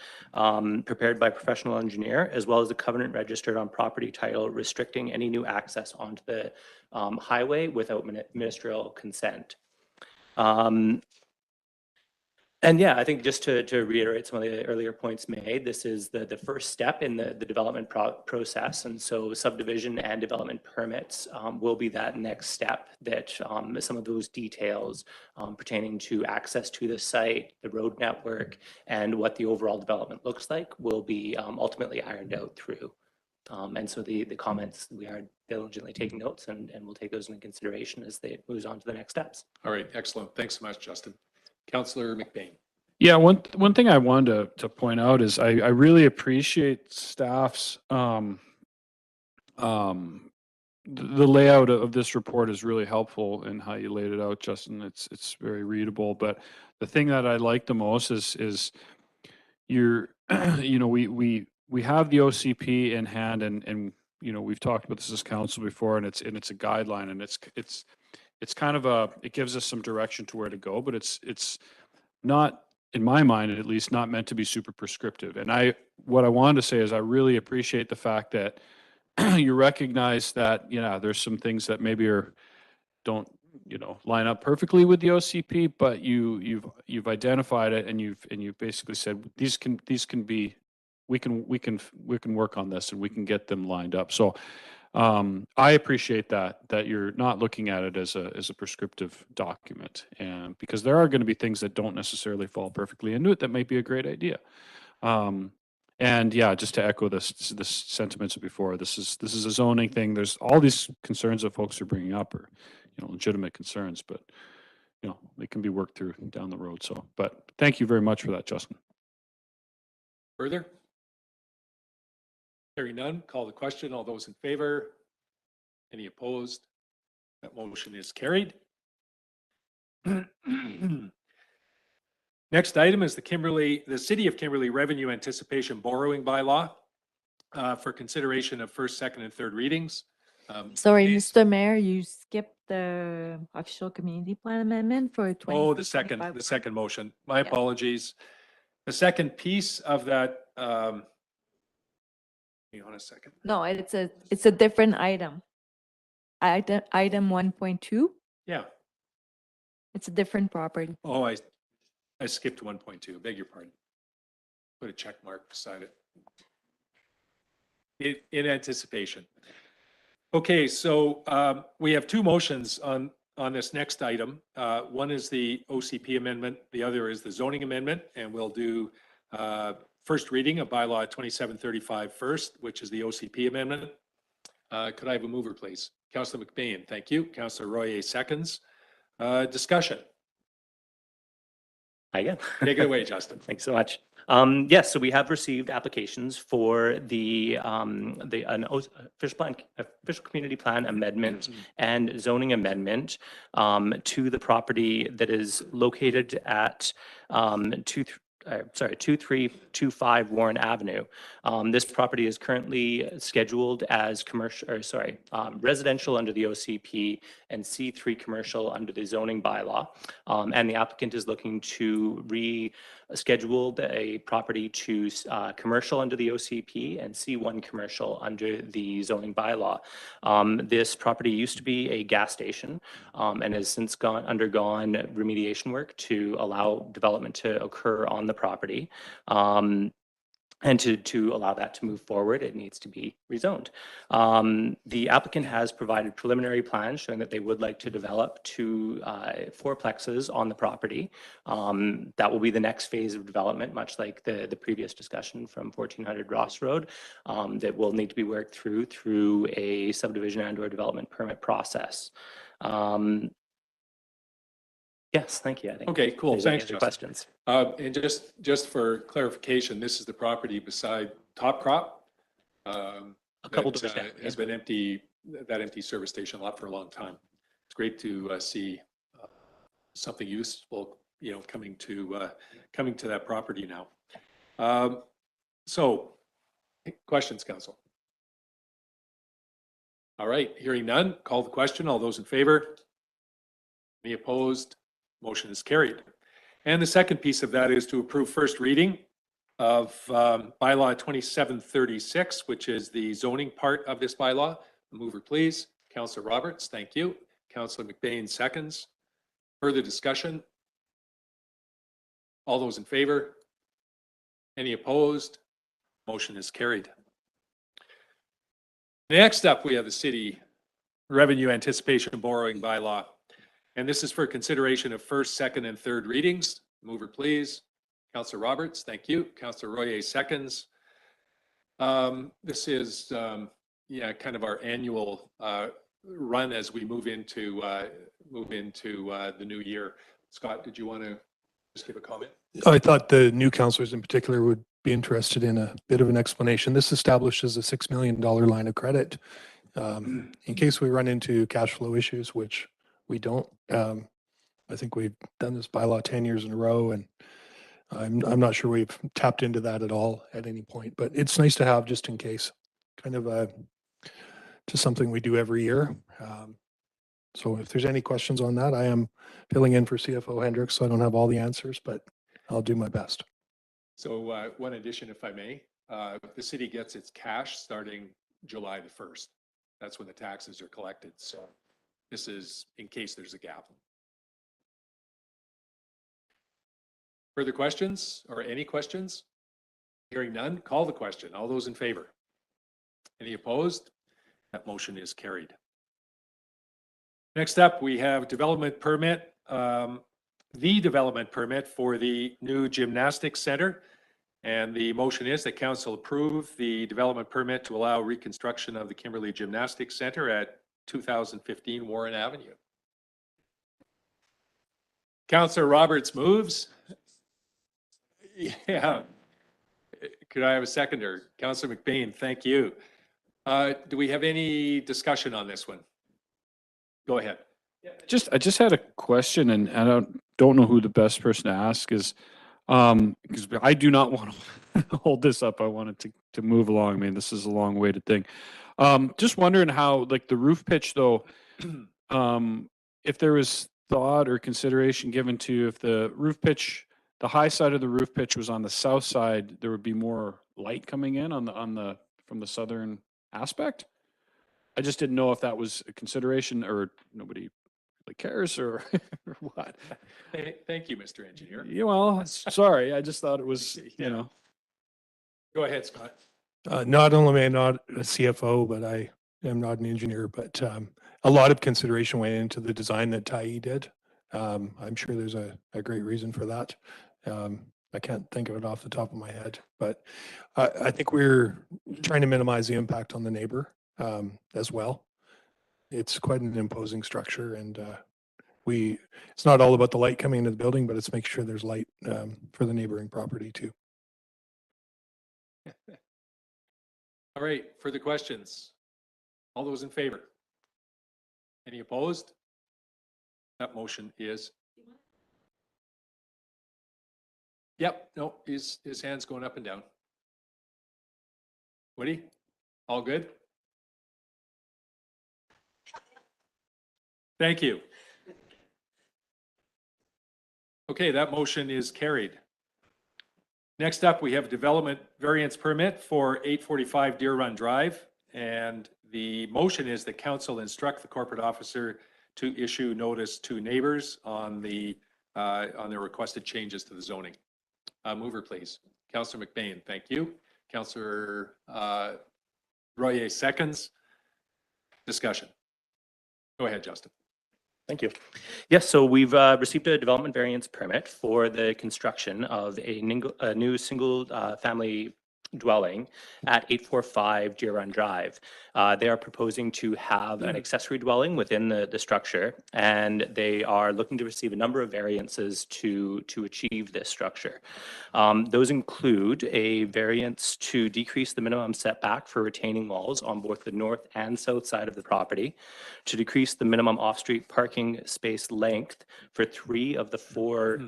prepared by a professional engineer, as well as a covenant registered on property title restricting any new access onto the highway without ministerial consent. And yeah, I think just to reiterate some of the earlier points made, this is the first step in the development process. And so subdivision and development permits will be that next step that some of those details pertaining to access to the site, the road network, and what the overall development looks like will be ultimately ironed out through. And so the comments, we are diligently taking notes and we'll take those into consideration as they move on to the next steps. All right, excellent. Thanks so much, Justin. Councillor McBain. Yeah, one thing I wanted to point out is I really appreciate staff's the layout of this report is really helpful in how you laid it out, Justin. It's very readable. But the thing that I like the most is you're we have the OCP in hand, and we've talked about this as council before, and it's a guideline, and it's kind of it gives us some direction to where to go, but it's not, in my mind at least, not meant to be super prescriptive. And what I wanted to say is I really appreciate the fact that you recognize that there's some things that maybe don't line up perfectly with the OCP, but you've identified it, and you've basically said these can be, we can work on this and we can get them lined up. So I appreciate that you're not looking at it as a prescriptive document, and because there are going to be things that don't necessarily fall perfectly into it that might be a great idea. And yeah, just to echo this sentiments of before, this is a zoning thing. There's all these concerns that folks are bringing up are legitimate concerns, but they can be worked through down the road. So, but thank you very much for that, Justin. Further? Hearing none, call the question. All those in favor? Any opposed? That motion is carried. Next item is the City of Kimberley Revenue Anticipation Borrowing Bylaw for consideration of first, second, and third readings. Sorry, Mr. Mayor, you skipped the official community plan amendment for 20. Oh, the second motion. My apologies. The second piece of that, hang on a second. No, it's a different item. Item 1.2, Yeah. it's a different property. Oh, I skipped 1.2. Beg your pardon. Put a check mark beside it. In anticipation. Okay, so we have two motions on this next item. One is the OCP amendment, the other is the zoning amendment, and we'll do first reading of bylaw 2735 first, which is the OCP amendment. Could I have a mover, please? Councillor McBain, thank you. Councillor Royer seconds. Discussion. Hi again. Take it away, Justin. Thanks so much. Yes, so we have received applications for official community plan amendment and zoning amendment to the property that is located at 2325 Warren Avenue. This property is currently scheduled as residential under the OCP and C3 commercial under the zoning bylaw. And the applicant is looking to reschedule a property to commercial under the OCP and C1 commercial under the zoning bylaw. This property used to be a gas station and has since undergone remediation work to allow development to occur on the property. And to allow that to move forward, it needs to be rezoned. The applicant has provided preliminary plans showing that they would like to develop two fourplexes on the property. That will be the next phase of development, much like the previous discussion from 1400 Ross Road, that will need to be worked through a subdivision and/or development permit process. Yes, thank you. I think Okay, cool. there's any Thanks, other Justin. questions. And just for clarification, this is the property beside Top Crop. A couple that, doors down, has been empty, that empty service station lot for a long time. It's great to see something useful, coming to that property now. So, questions, council? All right, hearing none, call the question. All those in favor? Any opposed? Motion is carried. And the second piece of that is to approve first reading of bylaw 2736, which is the zoning part of this bylaw. Mover, please. Councillor Roberts, thank you. Councillor McBain seconds. Further discussion? All those in favor? Any opposed? Motion is carried. Next up, we have the city revenue anticipation borrowing bylaw. And this is for consideration of first, second, and third readings. Mover, please. Councillor Roberts, thank you. Councillor Royer seconds. This is, kind of our annual run as we move into the new year. Scott, did you want to just give a comment? I thought the new councillors in particular would be interested in a bit of an explanation. This establishes a $6 million line of credit in case we run into cash flow issues, which we don't. I think we've done this bylaw 10 years in a row, and I'm not sure we've tapped into that at all at any point, but it's nice to have just in case, kind of just something we do every year. So if there's any questions on that, I am filling in for CFO Hendricks, so I don't have all the answers, but I'll do my best. So one addition, if I may, the city gets its cash starting July the 1st. That's when the taxes are collected. So this is in case there's a gap. Further questions or any questions? Hearing none, call the question. All those in favor? Any opposed? That motion is carried. Next up, we have development permit, the development permit for the new gymnastics center. And the motion is that council approve the development permit to allow reconstruction of the Kimberley Gymnastics Center at 2015 Warren Avenue. Councillor Roberts moves. Yeah. Could I have a seconder? Councillor McBain, thank you. Do we have any discussion on this one? Go ahead. I just had a question, and I don't know who the best person to ask is, because I do not want to hold this up. I wanted to move along. I mean, this is a long weighted thing. Just wondering how, like the roof pitch though, if there was thought or consideration given to if the roof pitch, the high side of the roof pitch was on the south side, there would be more light coming in on the from the southern aspect. I just didn't know if that was a consideration or nobody really cares or, or what. Thank you, Mr. Engineer. Yeah, well, sorry, I just thought it was, you know. Go ahead, Scott. Not only am I not a CFO, but I am not an engineer, but a lot of consideration went into the design that Tyee did. I'm sure there's a great reason for that. I can't think of it off the top of my head, but I think we're trying to minimize the impact on the neighbor as well. It's quite an imposing structure, and it's not all about the light coming into the building, but it's make sure there's light for the neighboring property too. All right, further questions? All those in favor? Any opposed? That motion is. Yep, no, his hand's going up and down. Woody, all good? Thank you. Okay, that motion is carried. Next up, we have a development variance permit for 845 Deer Run Drive. And the motion is that council instruct the corporate officer to issue notice to neighbors on the requested changes to the zoning. Mover, please. Councillor McBain, thank you. Councillor Royer seconds. Discussion. Go ahead, Justin. Thank you. Yes, so we've received a development variance permit for the construction of a new single family dwelling at 845 Deer Run Drive. They are proposing to have an accessory dwelling within the structure, and they are looking to receive a number of variances to achieve this structure. Those include a variance to decrease the minimum setback for retaining walls on both the north and south side of the property, to decrease the minimum off-street parking space length for 3 of the 4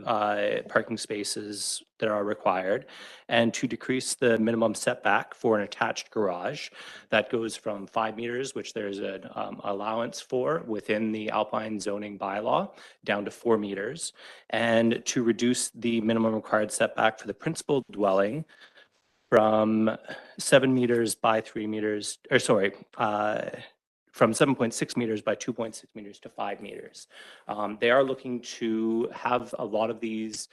parking spaces that are required, and to decrease the minimum setback for an attached garage that goes from 5 meters, which there's an allowance for within the Alpine zoning bylaw, down to 4 meters, and to reduce the minimum required setback for the principal dwelling from 7 meters by 3 meters, or sorry, from 7.6 meters by 2.6 meters to 5 meters. They are looking to have a lot of these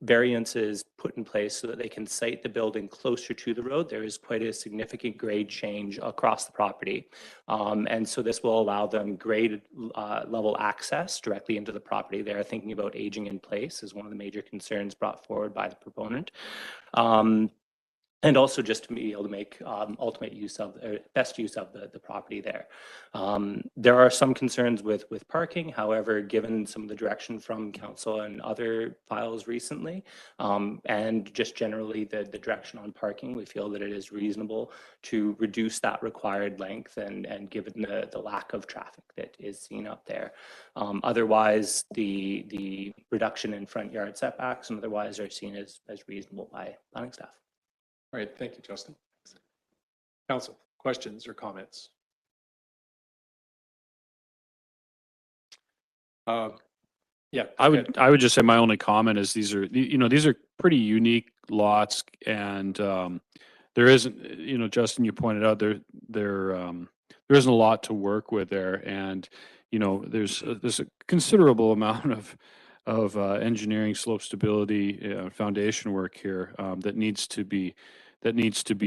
variances put in place so that they can site the building closer to the road. There is quite a significant grade change across the property. And so this will allow them grade level access directly into the property. They're thinking about aging in place is one of the major concerns brought forward by the proponent. And also just to be able to make ultimate use of, or best use of the property there. There are some concerns with parking. However, given some of the direction from council and other files recently, and just generally the direction on parking, we feel that it is reasonable to reduce that required length and given the lack of traffic that is seen up there. Otherwise, the reduction in front yard setbacks and otherwise are seen as reasonable by planning staff. All right, thank you, Justin. Council, questions or comments? Yeah, I would just say my only comment is these are pretty unique lots, and there isn't, Justin, you pointed out there isn't a lot to work with there, and there's a considerable amount of engineering, slope stability, foundation work here that needs to be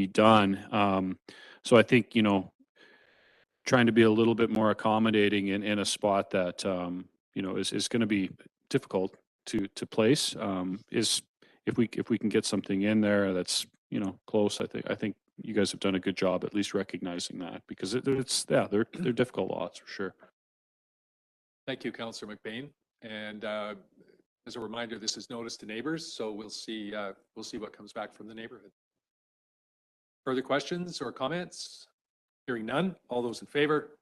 done. So I think trying to be a little bit more accommodating in a spot that is going to be difficult to place is if we can get something in there that's close. I think you guys have done a good job at least recognizing that, because they're difficult lots for sure. Thank you, Councillor McBain. And as a reminder, this is notice to neighbors, so we'll see what comes back from the neighborhood. Further questions or comments? Hearing none. All those in favor?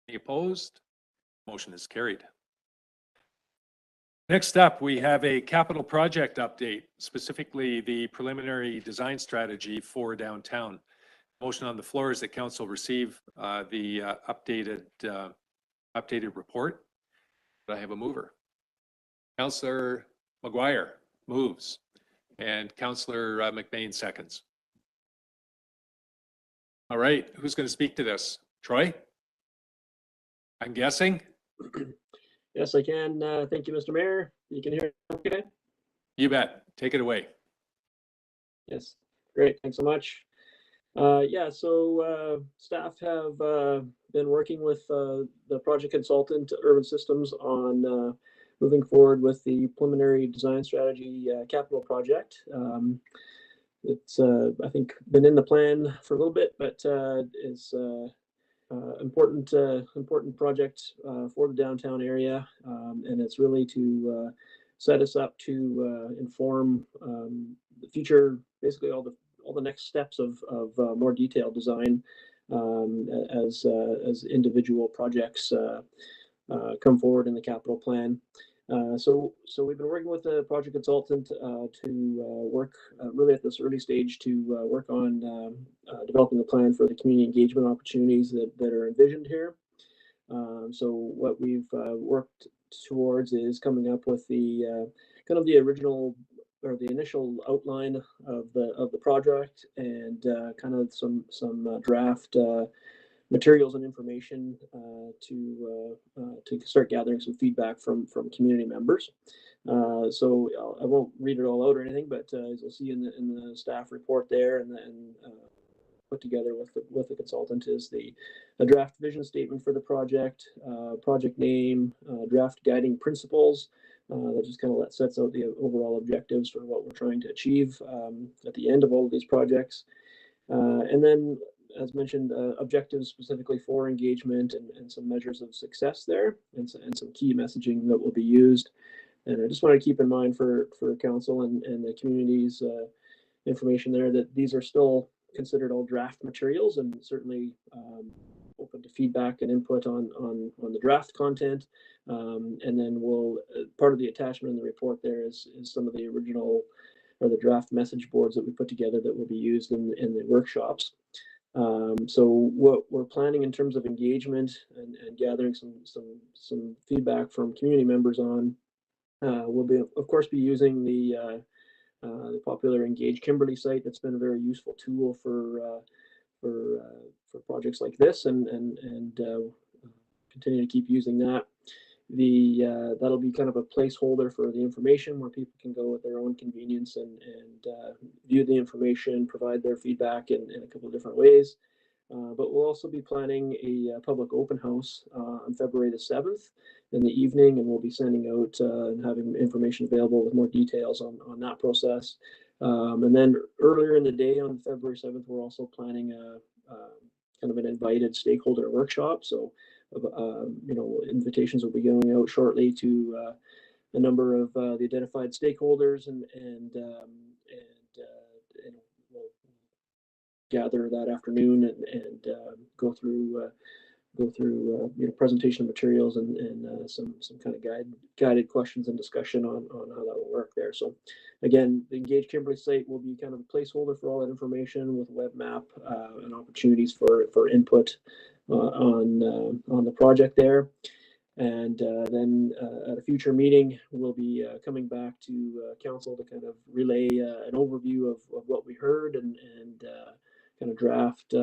Any opposed? Motion is carried. Next up, we have a capital project update, specifically the preliminary design strategy for downtown. Motion on the floor is that council receive the updated report. Do I have a mover? Councillor McGuire moves and Councillor McBain seconds. All right, who's going to speak to this? Troy? I'm guessing? Yes, I can. Thank you, Mr. Mayor. You can hear me okay? You bet. Take it away. Yes, great. Thanks so much. Staff have been working with the project consultant, Urban Systems, on moving forward with the preliminary design strategy capital project. It's, I think, been in the plan for a little bit, but is important project for the downtown area, and it's really to set us up to inform the future, basically all the next steps of more detailed design as individual projects come forward in the capital plan. So we've been working with the project consultant to work really at this early stage to work on developing a plan for the community engagement opportunities that are envisioned here. So what we've worked towards is coming up with the kind of the original or the initial outline of the project and kind of some draft materials and information to start gathering some feedback from community members. So I won't read it all out or anything, but as you'll see in the staff report there and put together with the consultant is a draft vision statement for the project, project name, draft guiding principles. That just kind of sets out the overall objectives for what we're trying to achieve at the end of all of these projects. And then, as mentioned, objectives specifically for engagement and some measures of success there and some key messaging that will be used. And I just want to keep in mind for council and the community's information there that these are still considered all draft materials and certainly open to feedback and input on the draft content. And then we'll, part of the attachment in the report there is some of the original or the draft message boards that we put together that will be used in the workshops. So what we're planning in terms of engagement and gathering some feedback from community members on, we'll be of course be using the popular Engage Kimberley site. That's been a very useful tool for projects like this, and continue to keep using that. That'll be kind of a placeholder for the information where people can go at their own convenience and view the information, provide their feedback in a couple of different ways. But we'll also be planning a public open house on February the 7th in the evening, and we'll be sending out and having information available with more details on that process. And then earlier in the day on February 7th, we're also planning a kind of an invited stakeholder workshop. So, invitations will be going out shortly to a number of the identified stakeholders, and we'll gather that afternoon and go through presentation materials and some kind of guided questions and discussion on how that will work there. So again, the Engage Kimberley site will be kind of a placeholder for all that information with a web map and opportunities for input on the project there. And then at a future meeting, we'll be coming back to council to kind of relay an overview of what we heard and kind of draft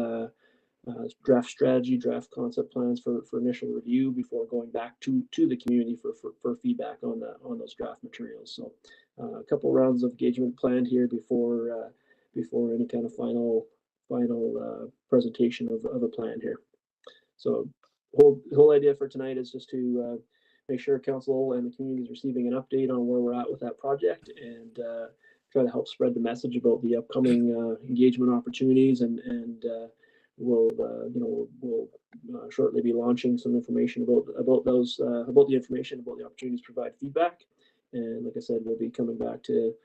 strategy, draft concept plans for initial review before going back to the community for feedback on those draft materials. So a couple rounds of engagement planned here before any kind of final presentation of a plan here. So the whole idea for tonight is just to make sure council and the community is receiving an update on where we're at with that project and try to help spread the message about the upcoming engagement opportunities and we'll shortly be launching some information about those about the information about the opportunities to provide feedback. And like I said, we'll be coming back to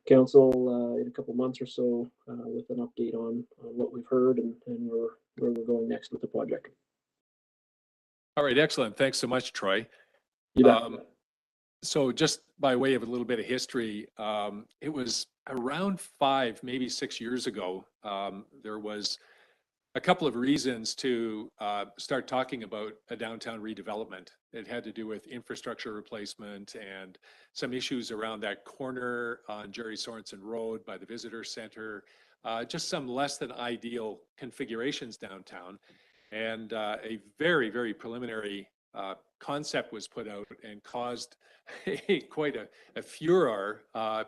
council in a couple months or so with an update on what we've heard and where we're going next with the project. All right, excellent. Thanks so much, Troy. You bet. So just by way of a little bit of history, it was around 5, maybe 6 years ago, there was a couple of reasons to start talking about a downtown redevelopment. It had to do with infrastructure replacement and some issues around that corner on Jerry Sorensen Road by the visitor center, just some less than ideal configurations downtown. And a very, very preliminary concept was put out and caused quite a furor,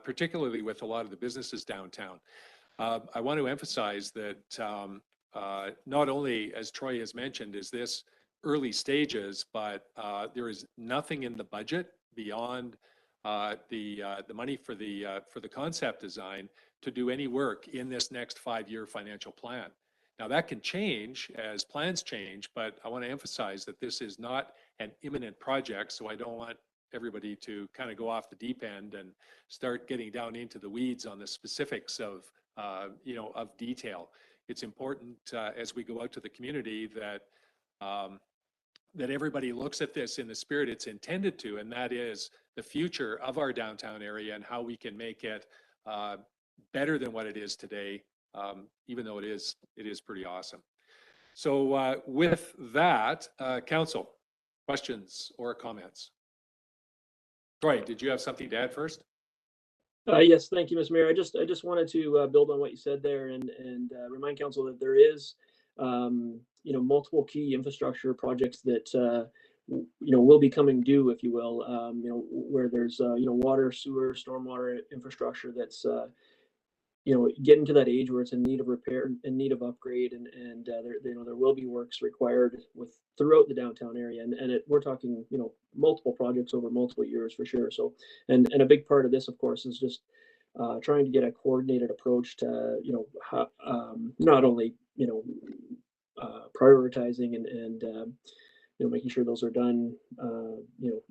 particularly with a lot of the businesses downtown. I want to emphasize that not only, as Troy has mentioned, is this early stages, but there is nothing in the budget beyond the money for the concept design to do any work in this next 5-year financial plan. Now that can change as plans change, but I want to emphasize that this is not an imminent project, so I don't want everybody to kind of go off the deep end and start getting down into the weeds on the specifics of of detail. It's important as we go out to the community that that everybody looks at this in the spirit it's intended to, and that is the future of our downtown area and how we can make it better than what it is today, even though it is pretty awesome. So with that, council, questions or comments? Troy, did you have something to add first? Yes, thank you, Mr. Mayor. I just wanted to build on what you said there and remind council that there is, multiple key infrastructure projects that will be coming due, if you will. Where there's water, sewer, stormwater infrastructure that's getting to that age where it's in need of repair, in need of upgrade, and there will be works required throughout the downtown area, and we're talking multiple projects over multiple years for sure. So and a big part of this, of course, is just trying to get a coordinated approach to not only prioritizing and making sure those are done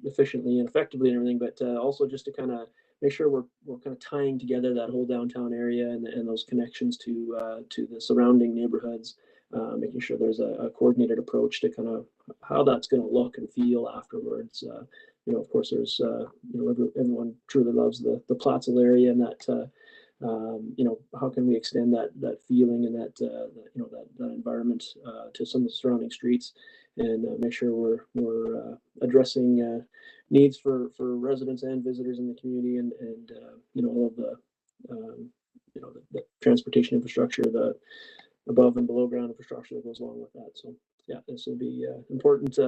efficiently and effectively and everything, but also just to kind of make sure we're kind of tying together that whole downtown area and those connections to the surrounding neighborhoods, making sure there's a coordinated approach to kind of how that's going to look and feel afterwards. Of course, there's everyone truly loves the Plattsville area, and that how can we extend that feeling and that environment to some of the surrounding streets, and make sure we're addressing needs for residents and visitors in the community, and all of the transportation infrastructure, the above and below ground infrastructure that goes along with that. So yeah, this will be important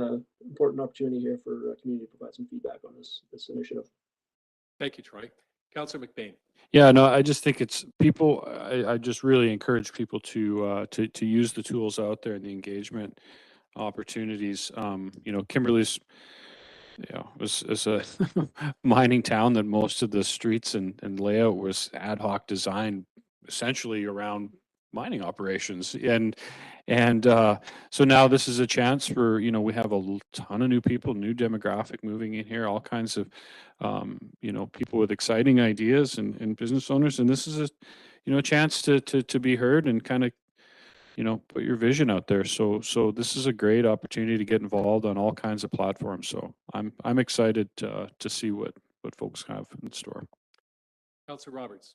opportunity here for community to provide some feedback on this initiative. Thank you, Troy. Councillor McBain. Yeah, no, I just think it's people, I just really encourage people to use the tools out there and the engagement opportunities. Kimberley's, is a mining town that most of the streets and layout was ad hoc designed essentially around mining operations. And so now this is a chance for, we have a ton of new people, new demographic moving in here, all kinds of, people with exciting ideas and business owners. And this is a chance to be heard and kind of, put your vision out there. So this is a great opportunity to get involved on all kinds of platforms. So I'm excited to see what folks have in store. Councillor Roberts.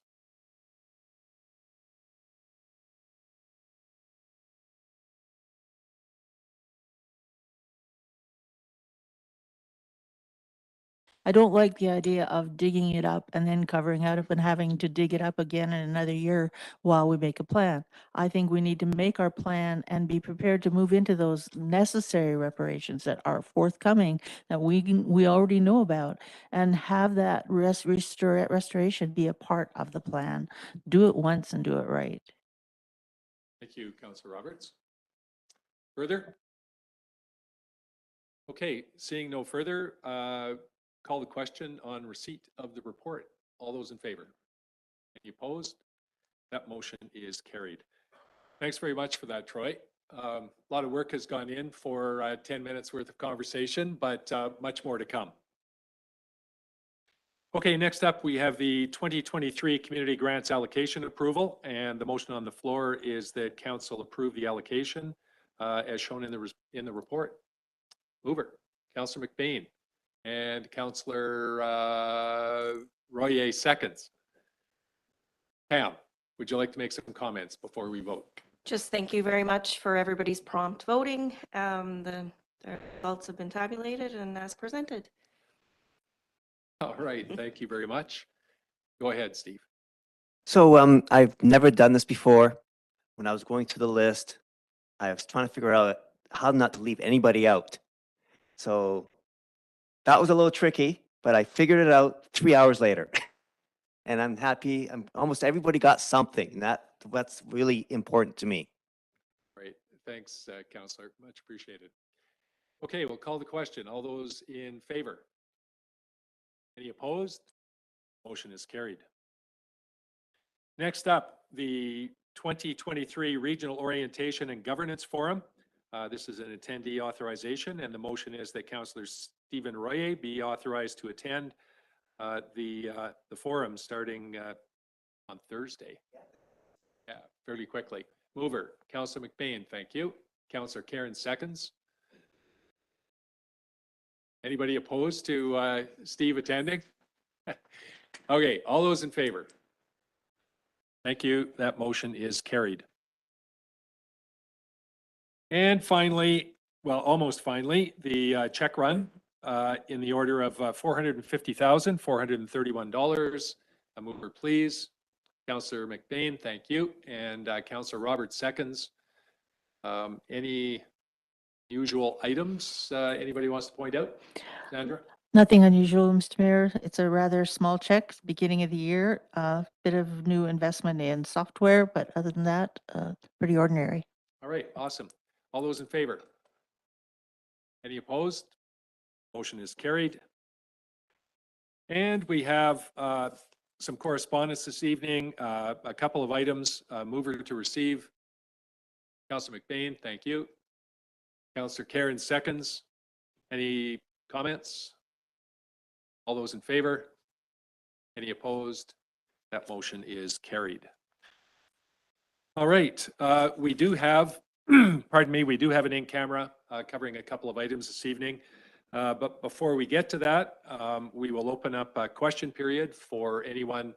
I don't like the idea of digging it up and then covering it up and having to dig it up again in another year while we make a plan. I think we need to make our plan and be prepared to move into those necessary reparations that are forthcoming that we already know about, and have that restoration be a part of the plan. Do it once and do it right. Thank you, Councillor Roberts. Further? Okay, seeing no further, call the question on receipt of the report. All those in favor? Any opposed? That motion is carried. Thanks very much for that, Troy. A lot of work has gone in for 10 minutes worth of conversation, but much more to come. Okay, next up we have the 2023 Community Grants Allocation Approval, and the motion on the floor is that Council approve the allocation as shown in the report. Mover, Councillor McBain, and Councillor Royer seconds. Pam, would you like to make some comments before we vote? Just thank you very much for everybody's prompt voting. The results have been tabulated and as presented. All right, thank you very much. Go ahead, Steve. So I've never done this before. When I was going through the list, I was trying to figure out how not to leave anybody out. So that was a little tricky, but I figured it out 3 hours later. And I'm happy. Almost everybody got something. And that's really important to me. Great, thanks, Councillor, much appreciated. Okay, we'll call the question. All those in favor? Any opposed? Motion is carried. Next up, the 2023 Regional Orientation and Governance Forum. This is an attendee authorization, and the motion is that Councillor Stephen Royer be authorized to attend the forum starting on Thursday. Yeah, fairly quickly. Mover, Councillor McBain, thank you. Councillor Karen seconds. Anybody opposed to Steve attending? Okay, all those in favor? Thank you. That motion is carried. And finally, well, almost finally, the check run in the order of $450,431. A mover, please. Councillor McBain, thank you. And Councillor Roberts seconds. Any usual items anybody wants to point out? Sandra? Nothing unusual, Mr. Mayor. It's a rather small check, beginning of the year, a bit of new investment in software, but other than that, pretty ordinary. All right, awesome. All those in favor? Any opposed? Motion is carried. And we have some correspondence this evening, a couple of items. Mover to receive. Councillor McBain, thank you. Councillor Karen seconds. Any comments? All those in favor? Any opposed? That motion is carried. All right, we do have, pardon me, we do have an in-camera covering a couple of items this evening. But before we get to that, we will open up a question period for anyone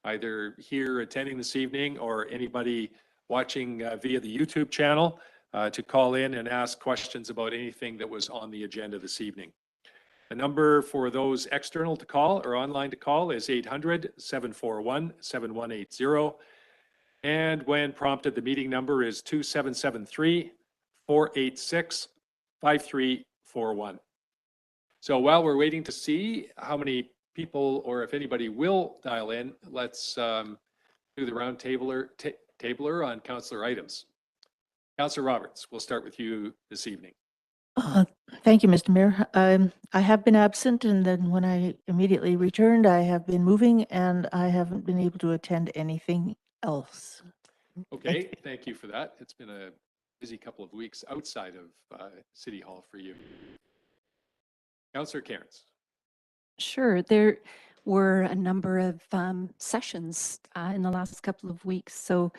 either here attending this evening or anybody watching via the YouTube channel to call in and ask questions about anything that was on the agenda this evening. The number for those external to call or online to call is 800-741-7180. And when prompted, the meeting number is 2773-486-5341. So while we're waiting to see how many people or if anybody will dial in, let's do the round tabler on councillor items. Councillor Roberts, we'll start with you this evening. Thank you, Mr. Mayor. I have been absent, and then when I immediately returned, I have been moving, and I haven't been able to attend anything else. Okay, thank you for that. It's been a busy couple of weeks outside of City Hall for you. Councillor Cairns. Sure. There were a number of sessions in the last couple of weeks. So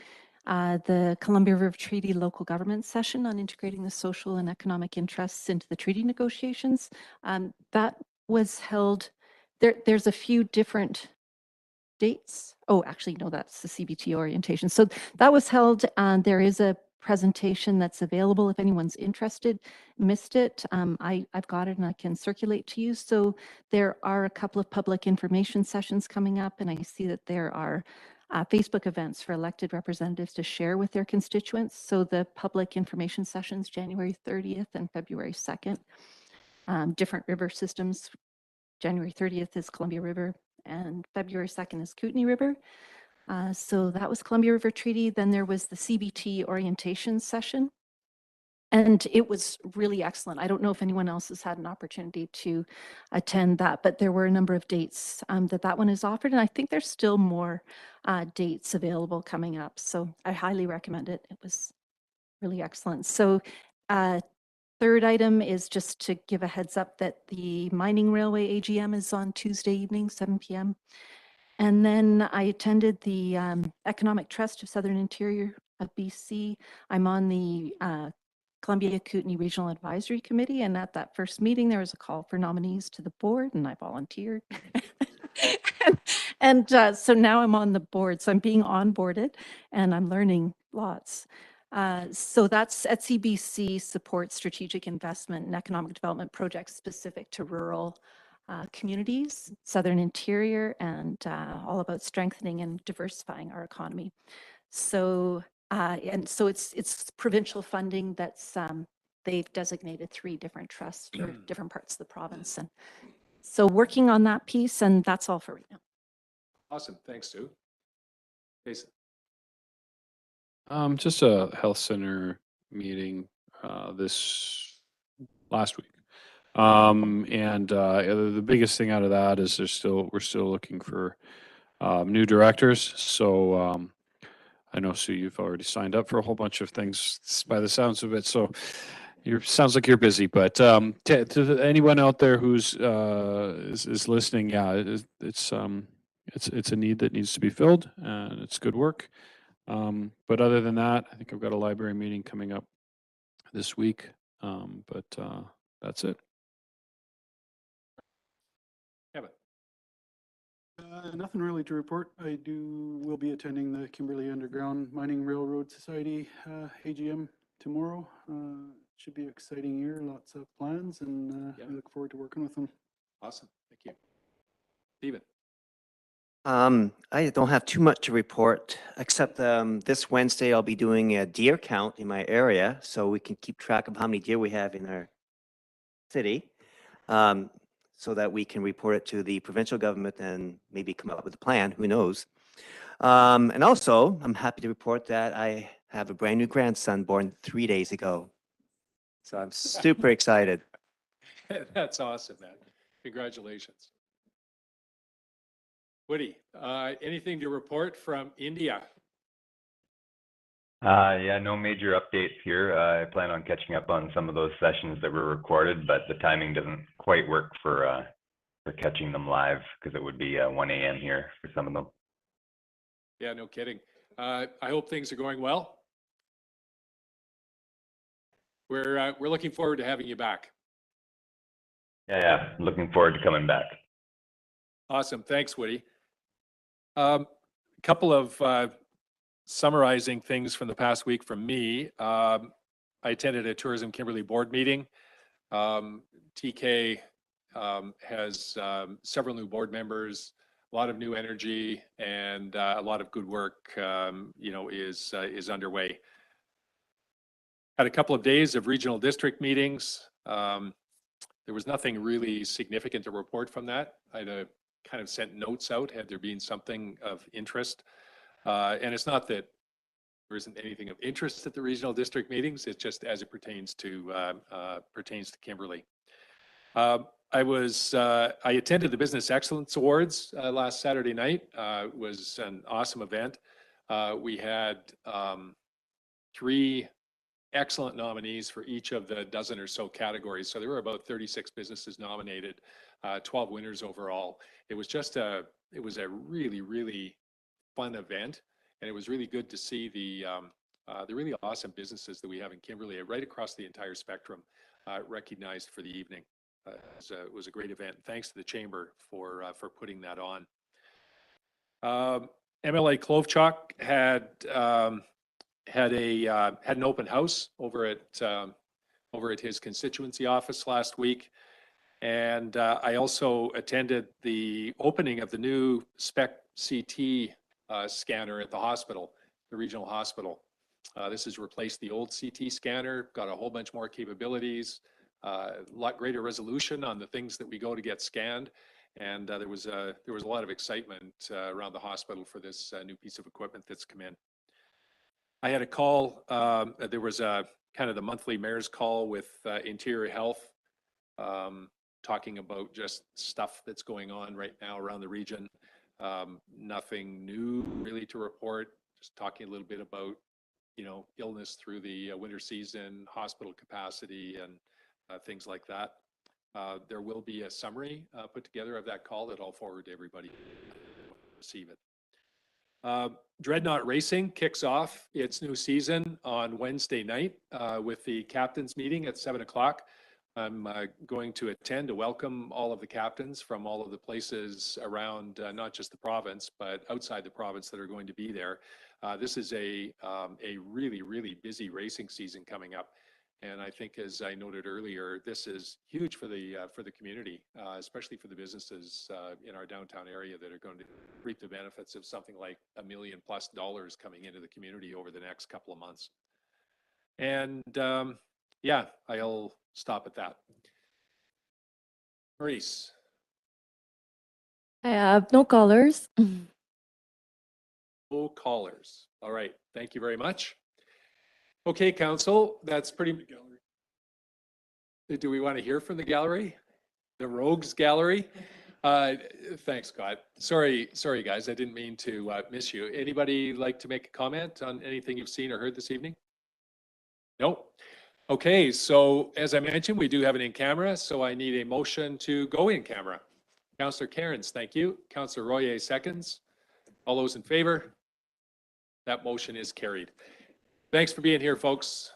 the Columbia River Treaty Local Government Session on integrating the social and economic interests into the treaty negotiations, that was held, there's a few different dates. Oh, actually, no, that's the CBT orientation. So that was held, and there is a presentation that's available if anyone's interested. Missed it, I've got it and I can circulate to you. So there are a couple of public information sessions coming up, and I see that there are Facebook events for elected representatives to share with their constituents. So the public information sessions, January 30th and February 2nd. Different river systems. January 30th is Columbia River and February 2nd is Kootenay River. So that was Columbia River Treaty. Then there was the CBT orientation session. And it was really excellent. I don't know if anyone else has had an opportunity to attend that, but there were a number of dates that one is offered. And I think there's still more dates available coming up. So I highly recommend it. It was really excellent. So third item is just to give a heads up that the Mining Railway AGM is on Tuesday evening, 7 p.m. And then I attended the Economic Trust of Southern Interior of BC. I'm on the Columbia Kootenay Regional Advisory Committee. And at that first meeting, there was a call for nominees to the board, and I volunteered. So now I'm on the board. So I'm being onboarded and I'm learning lots. So that's at CBC supports strategic investment and economic development projects specific to rural communities, Southern Interior, and all about strengthening and diversifying our economy. So so it's provincial funding that's they've designated 3 different trusts for different parts of the province, and so working on that piece, and that's all for right now. Awesome. Thanks, Sue. Jason. Just a health center meeting this last week. The biggest thing out of that is we're still looking for new directors. So I know, Sue, you've already signed up for a whole bunch of things by the sounds of it. So sounds like you're busy, but to anyone out there who's is listening, yeah, it's a need that needs to be filled, and it's good work. But other than that, I think I've got a library meeting coming up this week. But that's it. Kevin. Nothing really to report. Will be attending the Kimberley Underground Mining Railroad Society AGM tomorrow. Should be an exciting year, lots of plans, and I look forward to working with them. Awesome. Thank you. Stephen. I don't have too much to report, except this Wednesday I'll be doing a deer count in my area, so we can keep track of how many deer we have in our city, so that we can report it to the provincial government and maybe come up with a plan, who knows. And also, I'm happy to report that I have a brand new grandson born 3 days ago. So I'm super excited. That's awesome, man. Congratulations. Woody, anything to report from India? Yeah, no major updates here. I plan on catching up on some of those sessions that were recorded, but the timing doesn't quite work for catching them live, because it would be 1 a.m. here for some of them. Yeah, no kidding. I hope things are going well. We're looking forward to having you back. Yeah, looking forward to coming back. Awesome. Thanks, Woody. A couple of summarizing things from the past week from me. I attended a Tourism Kimberley board meeting. TK has several new board members, a lot of new energy, and a lot of good work is underway. Had a couple of days of regional district meetings. There was nothing really significant to report from that. I'd kind of sent notes out had there been something of interest. And it's not that there isn't anything of interest at the regional district meetings. It's just as it pertains to Kimberley. I attended the Business Excellence Awards last Saturday night. It was an awesome event. We had 3 excellent nominees for each of the dozen or so categories. So there were about 36 businesses nominated, 12 winners overall. It was a really, really fun event. And it was really good to see the really awesome businesses that we have in Kimberley right across the entire spectrum recognized for the evening. It was a great event. Thanks to the Chamber for putting that on. MLA Kloofchuk had an open house over at his constituency office last week. And I also attended the opening of the new SPECT-CT scanner at the hospital, the regional hospital. This has replaced the old CT scanner, got a whole bunch more capabilities, a lot greater resolution on the things that we go to get scanned. And there was a lot of excitement around the hospital for this new piece of equipment that's come in. I had a call, there was a kind of the monthly mayor's call with Interior Health, talking about just stuff that's going on right now around the region. Nothing new really to report, just talking a little bit about, illness through the winter season, hospital capacity, and things like that. There will be a summary put together of that call that I'll forward to everybody to receive it. Dreadnought Racing kicks off its new season on Wednesday night with the captains meeting at 7 o'clock. I'm going to attend to welcome all of the captains from all of the places around, not just the province, but outside the province that are going to be there. This is a really, really busy racing season coming up. And I think, as I noted earlier, this is huge for the community, especially for the businesses in our downtown area that are going to reap the benefits of something like $1 million+ coming into the community over the next couple of months. And yeah, I'll stop at that. Maurice. I have no callers. No callers. All right. Thank you very much. Okay, council, that's pretty. Do we want to hear from the gallery? The Rogues Gallery? Thanks, Scott. Sorry, guys. I didn't mean to miss you. Anybody like to make a comment on anything you've seen or heard this evening? No? Okay, so as I mentioned, we do have it in camera, so I need a motion to go in camera. Councillor Cairns, thank you. Councillor Royer seconds. All those in favor? That motion is carried. Thanks for being here, folks.